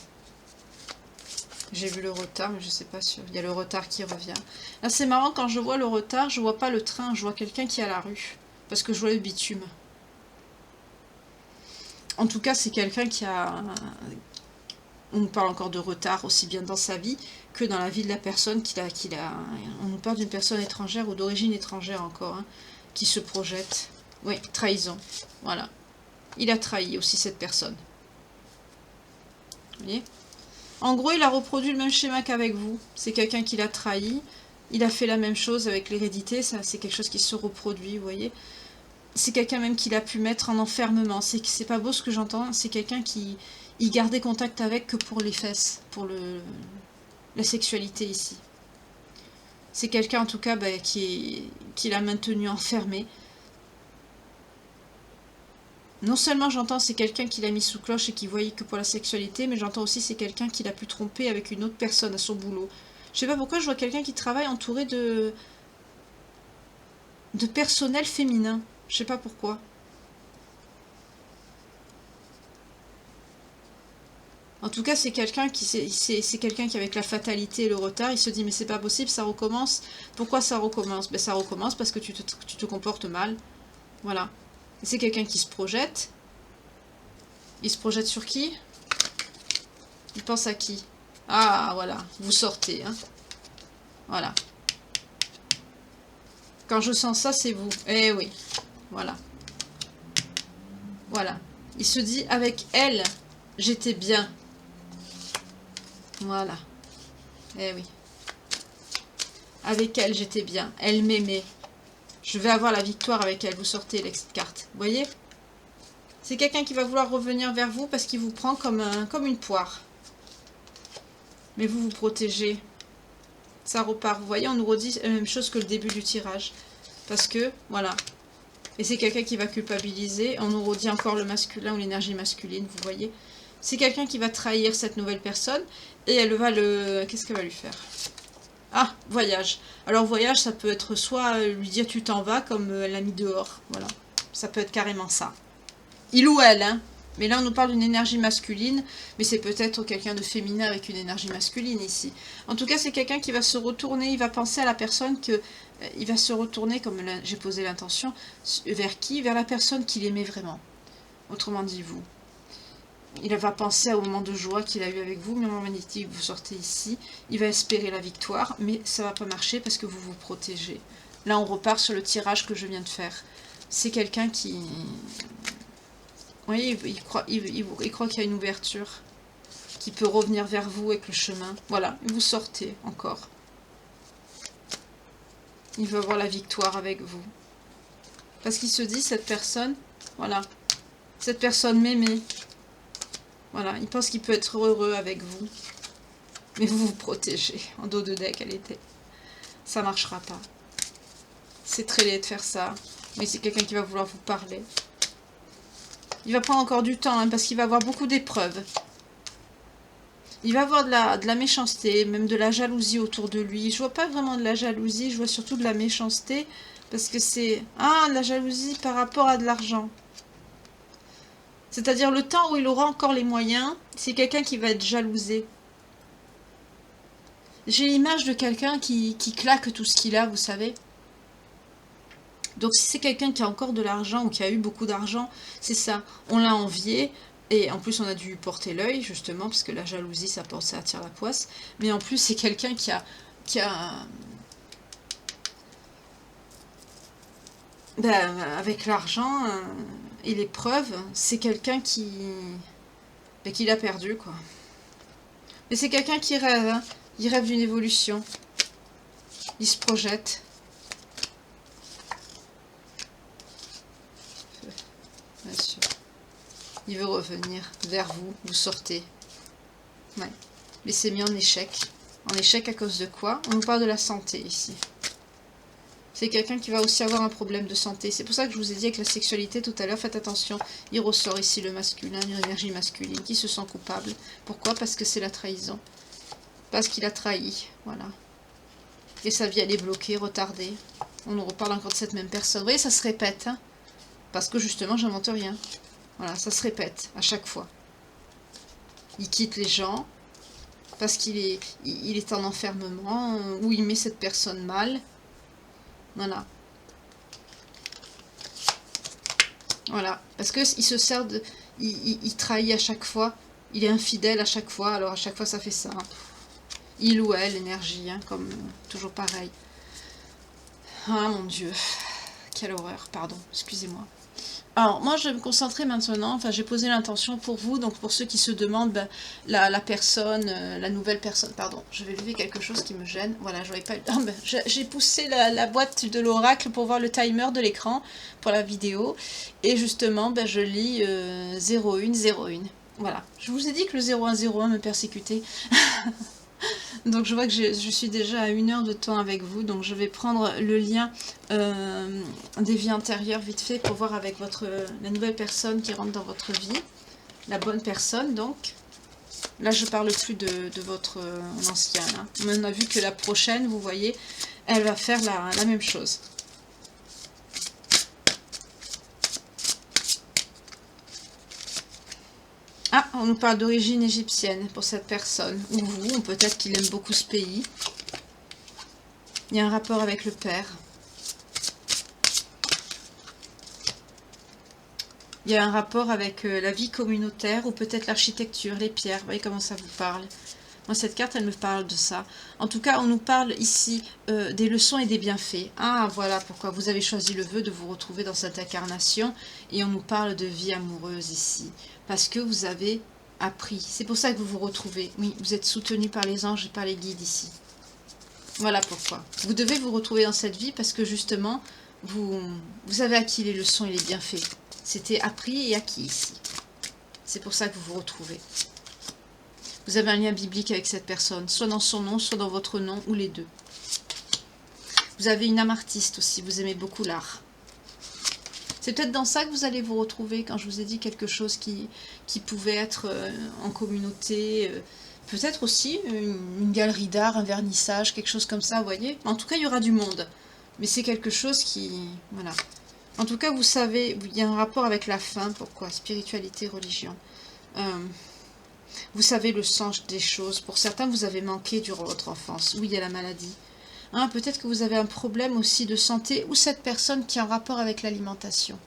J'ai vu le retard, mais je sais pas sûr. Il y a le retard qui revient. Là, c'est marrant, quand je vois le retard, je vois pas le train, je vois quelqu'un qui est à la rue. Parce que je vois le bitume. En tout cas, c'est quelqu'un qui a... On nous parle encore de retard, aussi bien dans sa vie que dans la vie de la personne On nous parle d'une personne étrangère ou d'origine étrangère encore, hein, qui se projette. Oui, trahison. Voilà. Il a trahi aussi cette personne. Vous voyez ? En gros, il a reproduit le même schéma qu'avec vous. C'est quelqu'un qui l'a trahi. Il a fait la même chose avec l'hérédité. Ça, c'est quelque chose qui se reproduit, vous voyez ? C'est quelqu'un même qu'il a pu mettre en enfermement. C'est pas beau ce que j'entends. C'est quelqu'un qui... Il gardait contact avec que pour les fesses, pour la sexualité ici. C'est quelqu'un en tout cas bah, qui l'a maintenu enfermé. Non seulement j'entends c'est quelqu'un qui l'a mis sous cloche et qui voyait que pour la sexualité, mais j'entends aussi c'est quelqu'un qui l'a pu tromper avec une autre personne à son boulot. Je sais pas pourquoi je vois quelqu'un qui travaille entouré de personnel féminin. Je sais pas pourquoi. En tout cas, c'est quelqu'un c'est quelqu'un qui, avec la fatalité et le retard, il se dit mais c'est pas possible, ça recommence. Pourquoi ça recommence? Ben ça recommence parce que tu te comportes mal. Voilà. C'est quelqu'un qui se projette. Il se projette sur qui? Il pense à qui? Ah, voilà. Vous sortez, hein. Voilà. Quand je sens ça, c'est vous. Eh oui. Voilà. Voilà. Il se dit avec elle, j'étais bien. Voilà. Eh oui. Avec elle, j'étais bien. Elle m'aimait. Je vais avoir la victoire avec elle. Vous sortez les cartes. Vous voyez? C'est quelqu'un qui va vouloir revenir vers vous parce qu'il vous prend comme une poire. Mais vous vous protégez. Ça repart. Vous voyez, on nous redit la même chose que le début du tirage. Parce que, voilà. Et c'est quelqu'un qui va culpabiliser. On nous redit encore le masculin ou l'énergie masculine, vous voyez. C'est quelqu'un qui va trahir cette nouvelle personne. Et elle va le... Qu'est-ce qu'elle va lui faire? Ah, voyage. Alors voyage, ça peut être soit lui dire tu t'en vas, comme elle l'a mis dehors. Voilà. Ça peut être carrément ça. Il ou elle, hein. Mais là, on nous parle d'une énergie masculine, mais c'est peut-être quelqu'un de féminin avec une énergie masculine ici. En tout cas, c'est quelqu'un qui va se retourner, il va penser à la personne que... il va se retourner, comme j'ai posé l'intention, vers qui? Vers la personne qu'il aimait vraiment. Autrement dit, vous. Il va penser au moment de joie qu'il a eu avec vous, moment magnétique, vous sortez ici. Il va espérer la victoire, mais ça va pas marcher parce que vous vous protégez. Là, on repart sur le tirage que je viens de faire. C'est quelqu'un qui... Vous voyez, il croit qu'il y a une ouverture qui peut revenir vers vous avec le chemin. Voilà, vous sortez encore. Il veut avoir la victoire avec vous. Parce qu'il se dit, cette personne, voilà, cette personne m'aimait. Voilà, il pense qu'il peut être heureux avec vous. Mais vous vous protégez. En dos de deck, elle était. Ça marchera pas. C'est très laid de faire ça. Mais c'est quelqu'un qui va vouloir vous parler. Il va prendre encore du temps, hein, parce qu'il va avoir beaucoup d'épreuves. Il va avoir de la méchanceté, même de la jalousie autour de lui. Je vois pas vraiment de la jalousie, je vois surtout de la méchanceté. Parce que c'est... Ah, de la jalousie par rapport à de l'argent. C'est-à-dire le temps où il aura encore les moyens, c'est quelqu'un qui va être jalousé. J'ai l'image de quelqu'un qui claque tout ce qu'il a, vous savez. Donc si c'est quelqu'un qui a encore de l'argent ou qui a eu beaucoup d'argent, c'est ça. On l'a envié, et en plus on a dû porter l'œil, justement, parce que la jalousie, ça attire la poisse. Mais en plus, c'est quelqu'un qui a ben, avec l'argent et les preuves, c'est quelqu'un qui l'a perdu, quoi. Mais c'est quelqu'un qui rêve, hein. Il rêve d'une évolution. Il se projette. Bien sûr. Il veut revenir vers vous, vous sortez. Ouais. Mais c'est mis en échec. En échec à cause de quoi? On nous parle de la santé ici. C'est quelqu'un qui va aussi avoir un problème de santé. C'est pour ça que je vous ai dit avec la sexualité tout à l'heure, faites attention. Il ressort ici le masculin, l'énergie masculine, qui se sent coupable. Pourquoi? Parce que c'est la trahison. Parce qu'il a trahi, voilà. Et sa vie, elle est bloquée, retardée. On nous reparle encore de cette même personne. Vous voyez, ça se répète, hein, parce que justement, j'invente rien. Voilà, ça se répète à chaque fois. Il quitte les gens parce qu'il est en enfermement, ou il met cette personne mal. Voilà. Voilà. Parce qu'il se sert de... Il trahit à chaque fois. Il est infidèle à chaque fois. Alors à chaque fois, ça fait ça. Il ou elle, l'énergie, hein, comme toujours pareil. Ah mon Dieu. Quelle horreur. Pardon. Excusez-moi. Alors, moi, je vais me concentrer maintenant, enfin, j'ai posé l'intention pour vous, donc pour ceux qui se demandent, ben, la personne, la nouvelle personne, pardon, je vais lever quelque chose qui me gêne, voilà, je n'avais pas... Ah, ben, j'ai poussé la boîte de l'oracle pour voir le timer de l'écran, pour la vidéo, et justement, ben, je lis 0101, voilà. Je vous ai dit que le 0101 me persécutait. Donc je vois que je suis déjà à 1 heure de temps avec vous, donc je vais prendre le lien des vies antérieures vite fait pour voir avec la nouvelle personne qui rentre dans votre vie, la bonne personne donc. Là je parle plus de votre ancienne, hein. On a vu que la prochaine, vous voyez, elle va faire la même chose. Ah, on nous parle d'origine égyptienne pour cette personne, ou vous, ou peut-être qu'il aime beaucoup ce pays. Il y a un rapport avec le père. Il y a un rapport avec la vie communautaire, ou peut-être l'architecture, les pierres. Vous voyez comment ça vous parle? Moi, cette carte, elle me parle de ça. En tout cas, on nous parle ici des leçons et des bienfaits. Ah, voilà pourquoi vous avez choisi le vœu de vous retrouver dans cette incarnation. Et on nous parle de vie amoureuse ici. Parce que vous avez appris. C'est pour ça que vous vous retrouvez. Oui, vous êtes soutenu par les anges et par les guides ici. Voilà pourquoi. Vous devez vous retrouver dans cette vie parce que justement, vous avez acquis les leçons et les bienfaits. C'était appris et acquis ici. C'est pour ça que vous vous retrouvez. Vous avez un lien biblique avec cette personne, soit dans son nom, soit dans votre nom, ou les deux. Vous avez une âme artiste aussi, vous aimez beaucoup l'art. C'est peut-être dans ça que vous allez vous retrouver, quand je vous ai dit quelque chose qui pouvait être en communauté, peut-être aussi une galerie d'art, un vernissage, quelque chose comme ça, vous voyez. En tout cas, il y aura du monde, mais c'est quelque chose qui... Voilà. En tout cas, vous savez, il y a un rapport avec la fin, pourquoi? Spiritualité, religion. Vous savez le sens des choses. Pour certains, vous avez manqué durant votre enfance. Oui, il y a la maladie. Hein, peut-être que vous avez un problème aussi de santé ou cette personne qui est en rapport avec l'alimentation.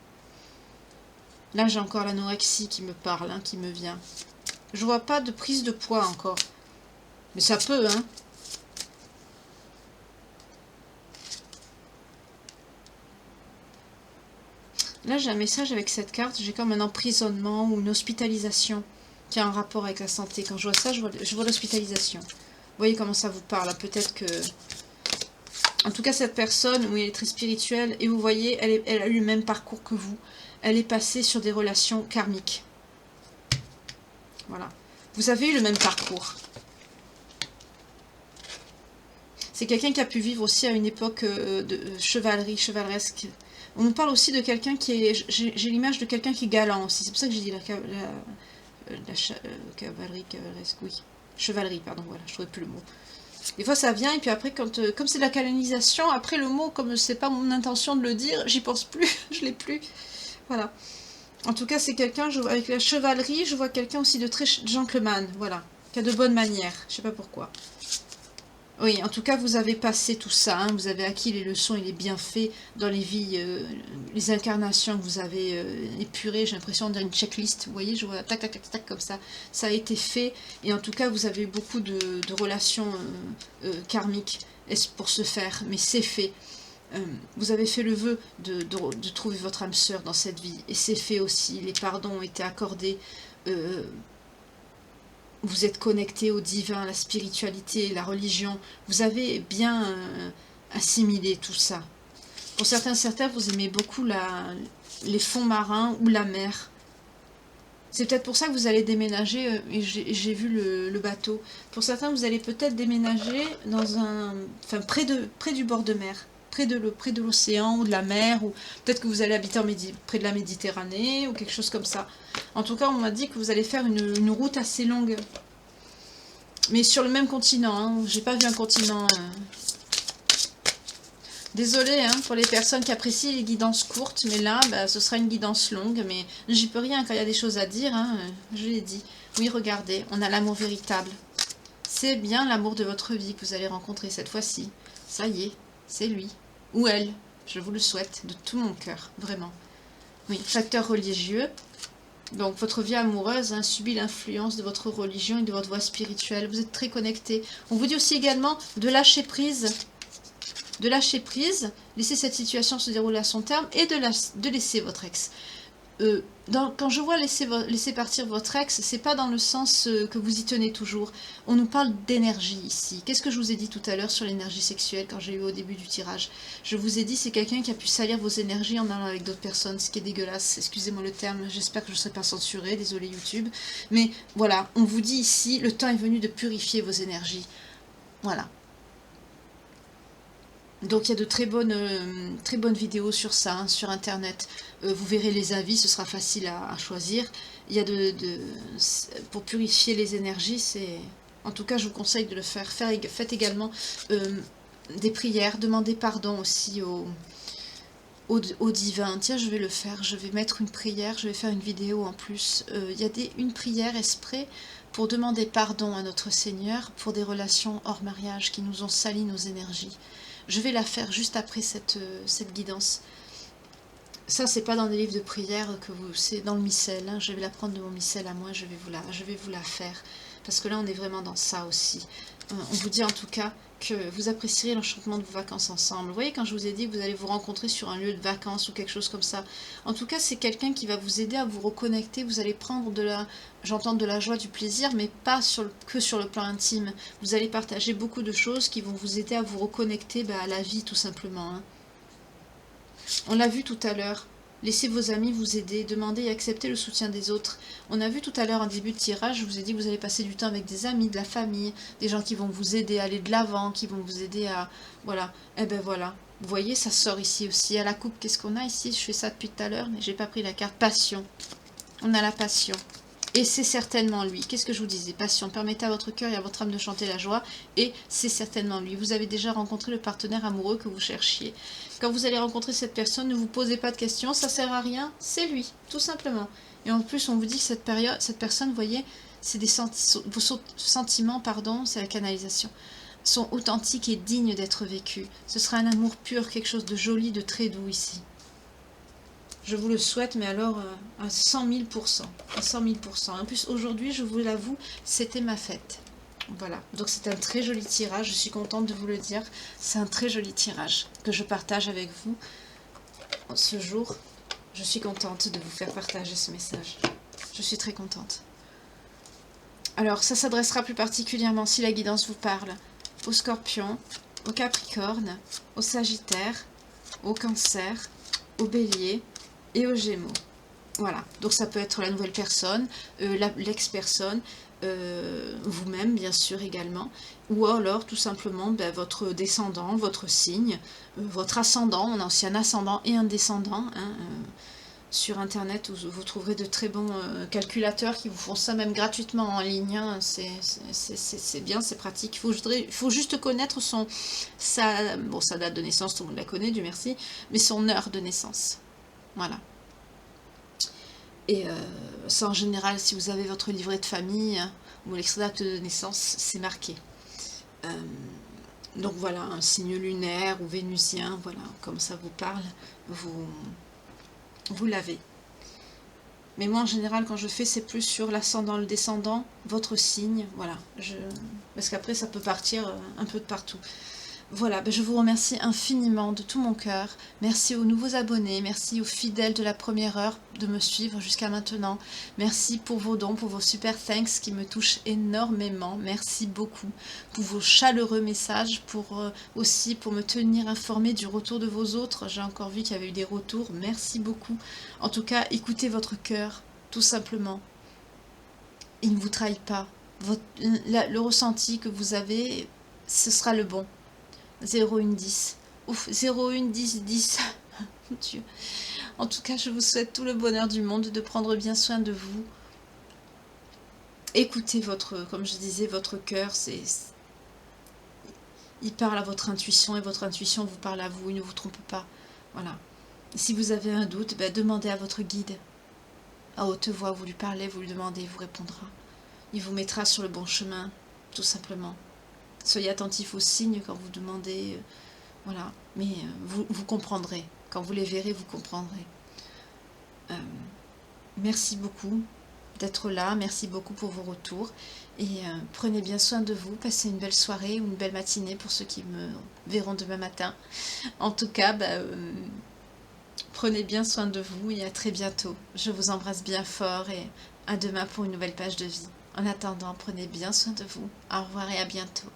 Là, j'ai encore l'anorexie qui me parle, hein, qui me vient. Je vois pas de prise de poids encore. Mais ça peut, hein. Là, j'ai un message avec cette carte. J'ai comme un emprisonnement ou une hospitalisation qui a un rapport avec la santé. Quand je vois ça, je vois l'hospitalisation. Vous voyez comment ça vous parle. Peut-être que... En tout cas, cette personne, oui, elle est très spirituelle. Et vous voyez, elle a eu le même parcours que vous. Elle est passée sur des relations karmiques. Voilà. Vous avez eu le même parcours. C'est quelqu'un qui a pu vivre aussi à une époque de chevalerie, chevaleresque. On nous parle aussi de quelqu'un qui est... J'ai l'image de quelqu'un qui est galant aussi. C'est pour ça que j'ai dit la cavalerie, cavaleresque, oui. Chevalerie, pardon, voilà, je ne trouvais plus le mot. Des fois ça vient, et puis après, comme c'est de la canonisation, après le mot, comme c'est pas mon intention de le dire, j'y pense plus, je l'ai plus. Voilà. En tout cas, c'est quelqu'un, avec la chevalerie, je vois quelqu'un aussi de très gentleman, voilà. Qui a de bonnes manières, je sais pas pourquoi. Oui, en tout cas, vous avez passé tout ça, hein, vous avez acquis les leçons et les bienfaits dans les vies, les incarnations que vous avez épurées. J'ai l'impression d'une checklist, vous voyez, je vois tac, tac, tac, tac, comme ça. Ça a été fait, et en tout cas, vous avez eu beaucoup de relations karmiques pour se faire, mais c'est fait. Vous avez fait le vœu de trouver votre âme sœur dans cette vie, et c'est fait aussi. Les pardons ont été accordés. euh, vous êtes connecté au divin, la spiritualité, la religion. Vous avez bien assimilé tout ça. Pour certains, vous aimez beaucoup les fonds marins ou la mer. C'est peut-être pour ça que vous allez déménager, et j'ai vu le bateau. Pour certains, vous allez peut-être déménager enfin, près du bord de mer, près de l'océan ou de la mer, ou peut-être que vous allez habiter près de la Méditerranée, ou quelque chose comme ça. En tout cas, on m'a dit que vous allez faire une route assez longue. Mais sur le même continent, hein. J'ai pas vu un continent... Désolée hein, pour les personnes qui apprécient les guidances courtes, mais là, bah, ce sera une guidance longue, mais j'y peux rien quand il y a des choses à dire, hein, je l'ai dit. Oui, regardez, on a l'amour véritable. C'est bien l'amour de votre vie que vous allez rencontrer cette fois-ci. Ça y est, c'est lui. Ou elle. Je vous le souhaite de tout mon cœur, vraiment. Oui, facteur religieux. Donc, votre vie amoureuse hein, subit l'influence de votre religion et de votre voie spirituelle. Vous êtes très connecté. On vous dit aussi également de lâcher prise. De lâcher prise, laisser cette situation se dérouler à son terme et de laisser votre ex. Quand je vois laisser partir votre ex, c'est pas dans le sens que vous y tenez toujours. On nous parle d'énergie ici. Qu'est-ce que je vous ai dit tout à l'heure sur l'énergie sexuelle quand j'ai eu au début du tirage? Je vous ai dit c'est quelqu'un qui a pu salir vos énergies en allant avec d'autres personnes, ce qui est dégueulasse. Excusez-moi le terme, j'espère que je ne serai pas censurée, désolé YouTube. Mais voilà, on vous dit ici, le temps est venu de purifier vos énergies. Voilà. Donc il y a de très bonnes vidéos sur ça, hein, sur internet. Vous verrez les avis, ce sera facile à choisir. Il y a pour purifier les énergies, c'est... En tout cas, je vous conseille de le faire. Faites également des prières, demandez pardon aussi au divin. Tiens, je vais le faire, je vais mettre une prière, je vais faire une vidéo en plus. Il y a une prière exprès pour demander pardon à notre Seigneur pour des relations hors mariage qui nous ont sali nos énergies. Je vais la faire juste après cette guidance. Ça, c'est pas dans des livres de prière c'est dans le missel. Hein. Je vais la prendre de mon missel à moi, je vais vous la faire. Parce que là, on est vraiment dans ça aussi. On vous dit en tout cas que vous apprécierez l'enchantement de vos vacances ensemble. Vous voyez, quand je vous ai dit que vous allez vous rencontrer sur un lieu de vacances ou quelque chose comme ça. En tout cas, c'est quelqu'un qui va vous aider à vous reconnecter. Vous allez prendre j'entends de la joie, du plaisir, mais pas que sur le plan intime. Vous allez partager beaucoup de choses qui vont vous aider à vous reconnecter à la vie, tout simplement. Hein. On l'a vu tout à l'heure. Laissez vos amis vous aider, demandez et acceptez le soutien des autres. On a vu tout à l'heure en début de tirage, je vous ai dit que vous allez passer du temps avec des amis, de la famille, des gens qui vont vous aider à aller de l'avant, qui vont vous aider à... Voilà, et ben voilà. Vous voyez, ça sort ici aussi. À la coupe, qu'est-ce qu'on a ici? Je fais ça depuis tout à l'heure, mais j'ai pas pris la carte. Passion. On a la passion. Et c'est certainement lui. Qu'est-ce que je vous disais? Passion. Permettez à votre cœur et à votre âme de chanter la joie. Et c'est certainement lui. Vous avez déjà rencontré le partenaire amoureux que vous cherchiez. Quand vous allez rencontrer cette personne, ne vous posez pas de questions. Ça sert à rien. C'est lui. Tout simplement. Et en plus, on vous dit que cette personne, vous voyez, c'est vos sentiments, pardon, c'est la canalisation, sont authentiques et dignes d'être vécus. Ce sera un amour pur, quelque chose de joli, de très doux ici. Je vous le souhaite, mais alors à 100 000%. À 100 000%. En plus, aujourd'hui, je vous l'avoue, c'était ma fête. Voilà. Donc, c'est un très joli tirage. Je suis contente de vous le dire. C'est un très joli tirage que je partage avec vous ce jour. Je suis contente de vous faire partager ce message. Je suis très contente. Alors, ça s'adressera plus particulièrement, si la guidance vous parle, aux scorpions, aux capricornes, aux sagittaires, aux cancers, aux béliers et aux gémeaux. Voilà, donc ça peut être la nouvelle personne, l'ex-personne, vous-même bien sûr également, ou alors tout simplement votre descendant, votre signe, votre ascendant. On a aussi un ascendant et un descendant. Hein, sur internet, vous trouverez de très bons calculateurs qui vous font ça même gratuitement en ligne. Hein. C'est bien, c'est pratique. Il faut juste connaître sa date de naissance, tout le monde la connaît, Dieu merci, mais son heure de naissance. Voilà. Et ça, en général, si vous avez votre livret de famille ou l'extrait d'acte de naissance, c'est marqué. Donc voilà, un signe lunaire ou vénusien, voilà, comme ça vous parle, vous l'avez. Mais moi en général quand je fais c'est plus sur l'ascendant, le descendant, votre signe, voilà. Parce qu'après ça peut partir un peu de partout. Voilà, je vous remercie infiniment de tout mon cœur. Merci aux nouveaux abonnés, merci aux fidèles de la première heure de me suivre jusqu'à maintenant. Merci pour vos dons, pour vos super thanks qui me touchent énormément. Merci beaucoup pour vos chaleureux messages, aussi pour me tenir informé du retour de vos autres. J'ai encore vu qu'il y avait eu des retours. Merci beaucoup. En tout cas, écoutez votre cœur, tout simplement. Il ne vous trahit pas. Le ressenti que vous avez, ce sera le bon. 0,1,10. Ouf, 0,1,10,10. Mon Dieu. En tout cas, je vous souhaite tout le bonheur du monde, de prendre bien soin de vous. Écoutez comme je disais, votre cœur, il parle à votre intuition et votre intuition vous parle à vous, il ne vous trompe pas. Voilà. Si vous avez un doute, demandez à votre guide. À haute voix, vous lui parlez, vous lui demandez, il vous répondra. Il vous mettra sur le bon chemin, tout simplement. Soyez attentifs aux signes quand vous demandez, voilà. Mais vous comprendrez. Quand vous les verrez, vous comprendrez. Merci beaucoup d'être là. Merci beaucoup pour vos retours. Et prenez bien soin de vous. Passez une belle soirée ou une belle matinée pour ceux qui me verront demain matin. En tout cas, prenez bien soin de vous et à très bientôt. Je vous embrasse bien fort et à demain pour une nouvelle page de vie. En attendant, prenez bien soin de vous. Au revoir et à bientôt.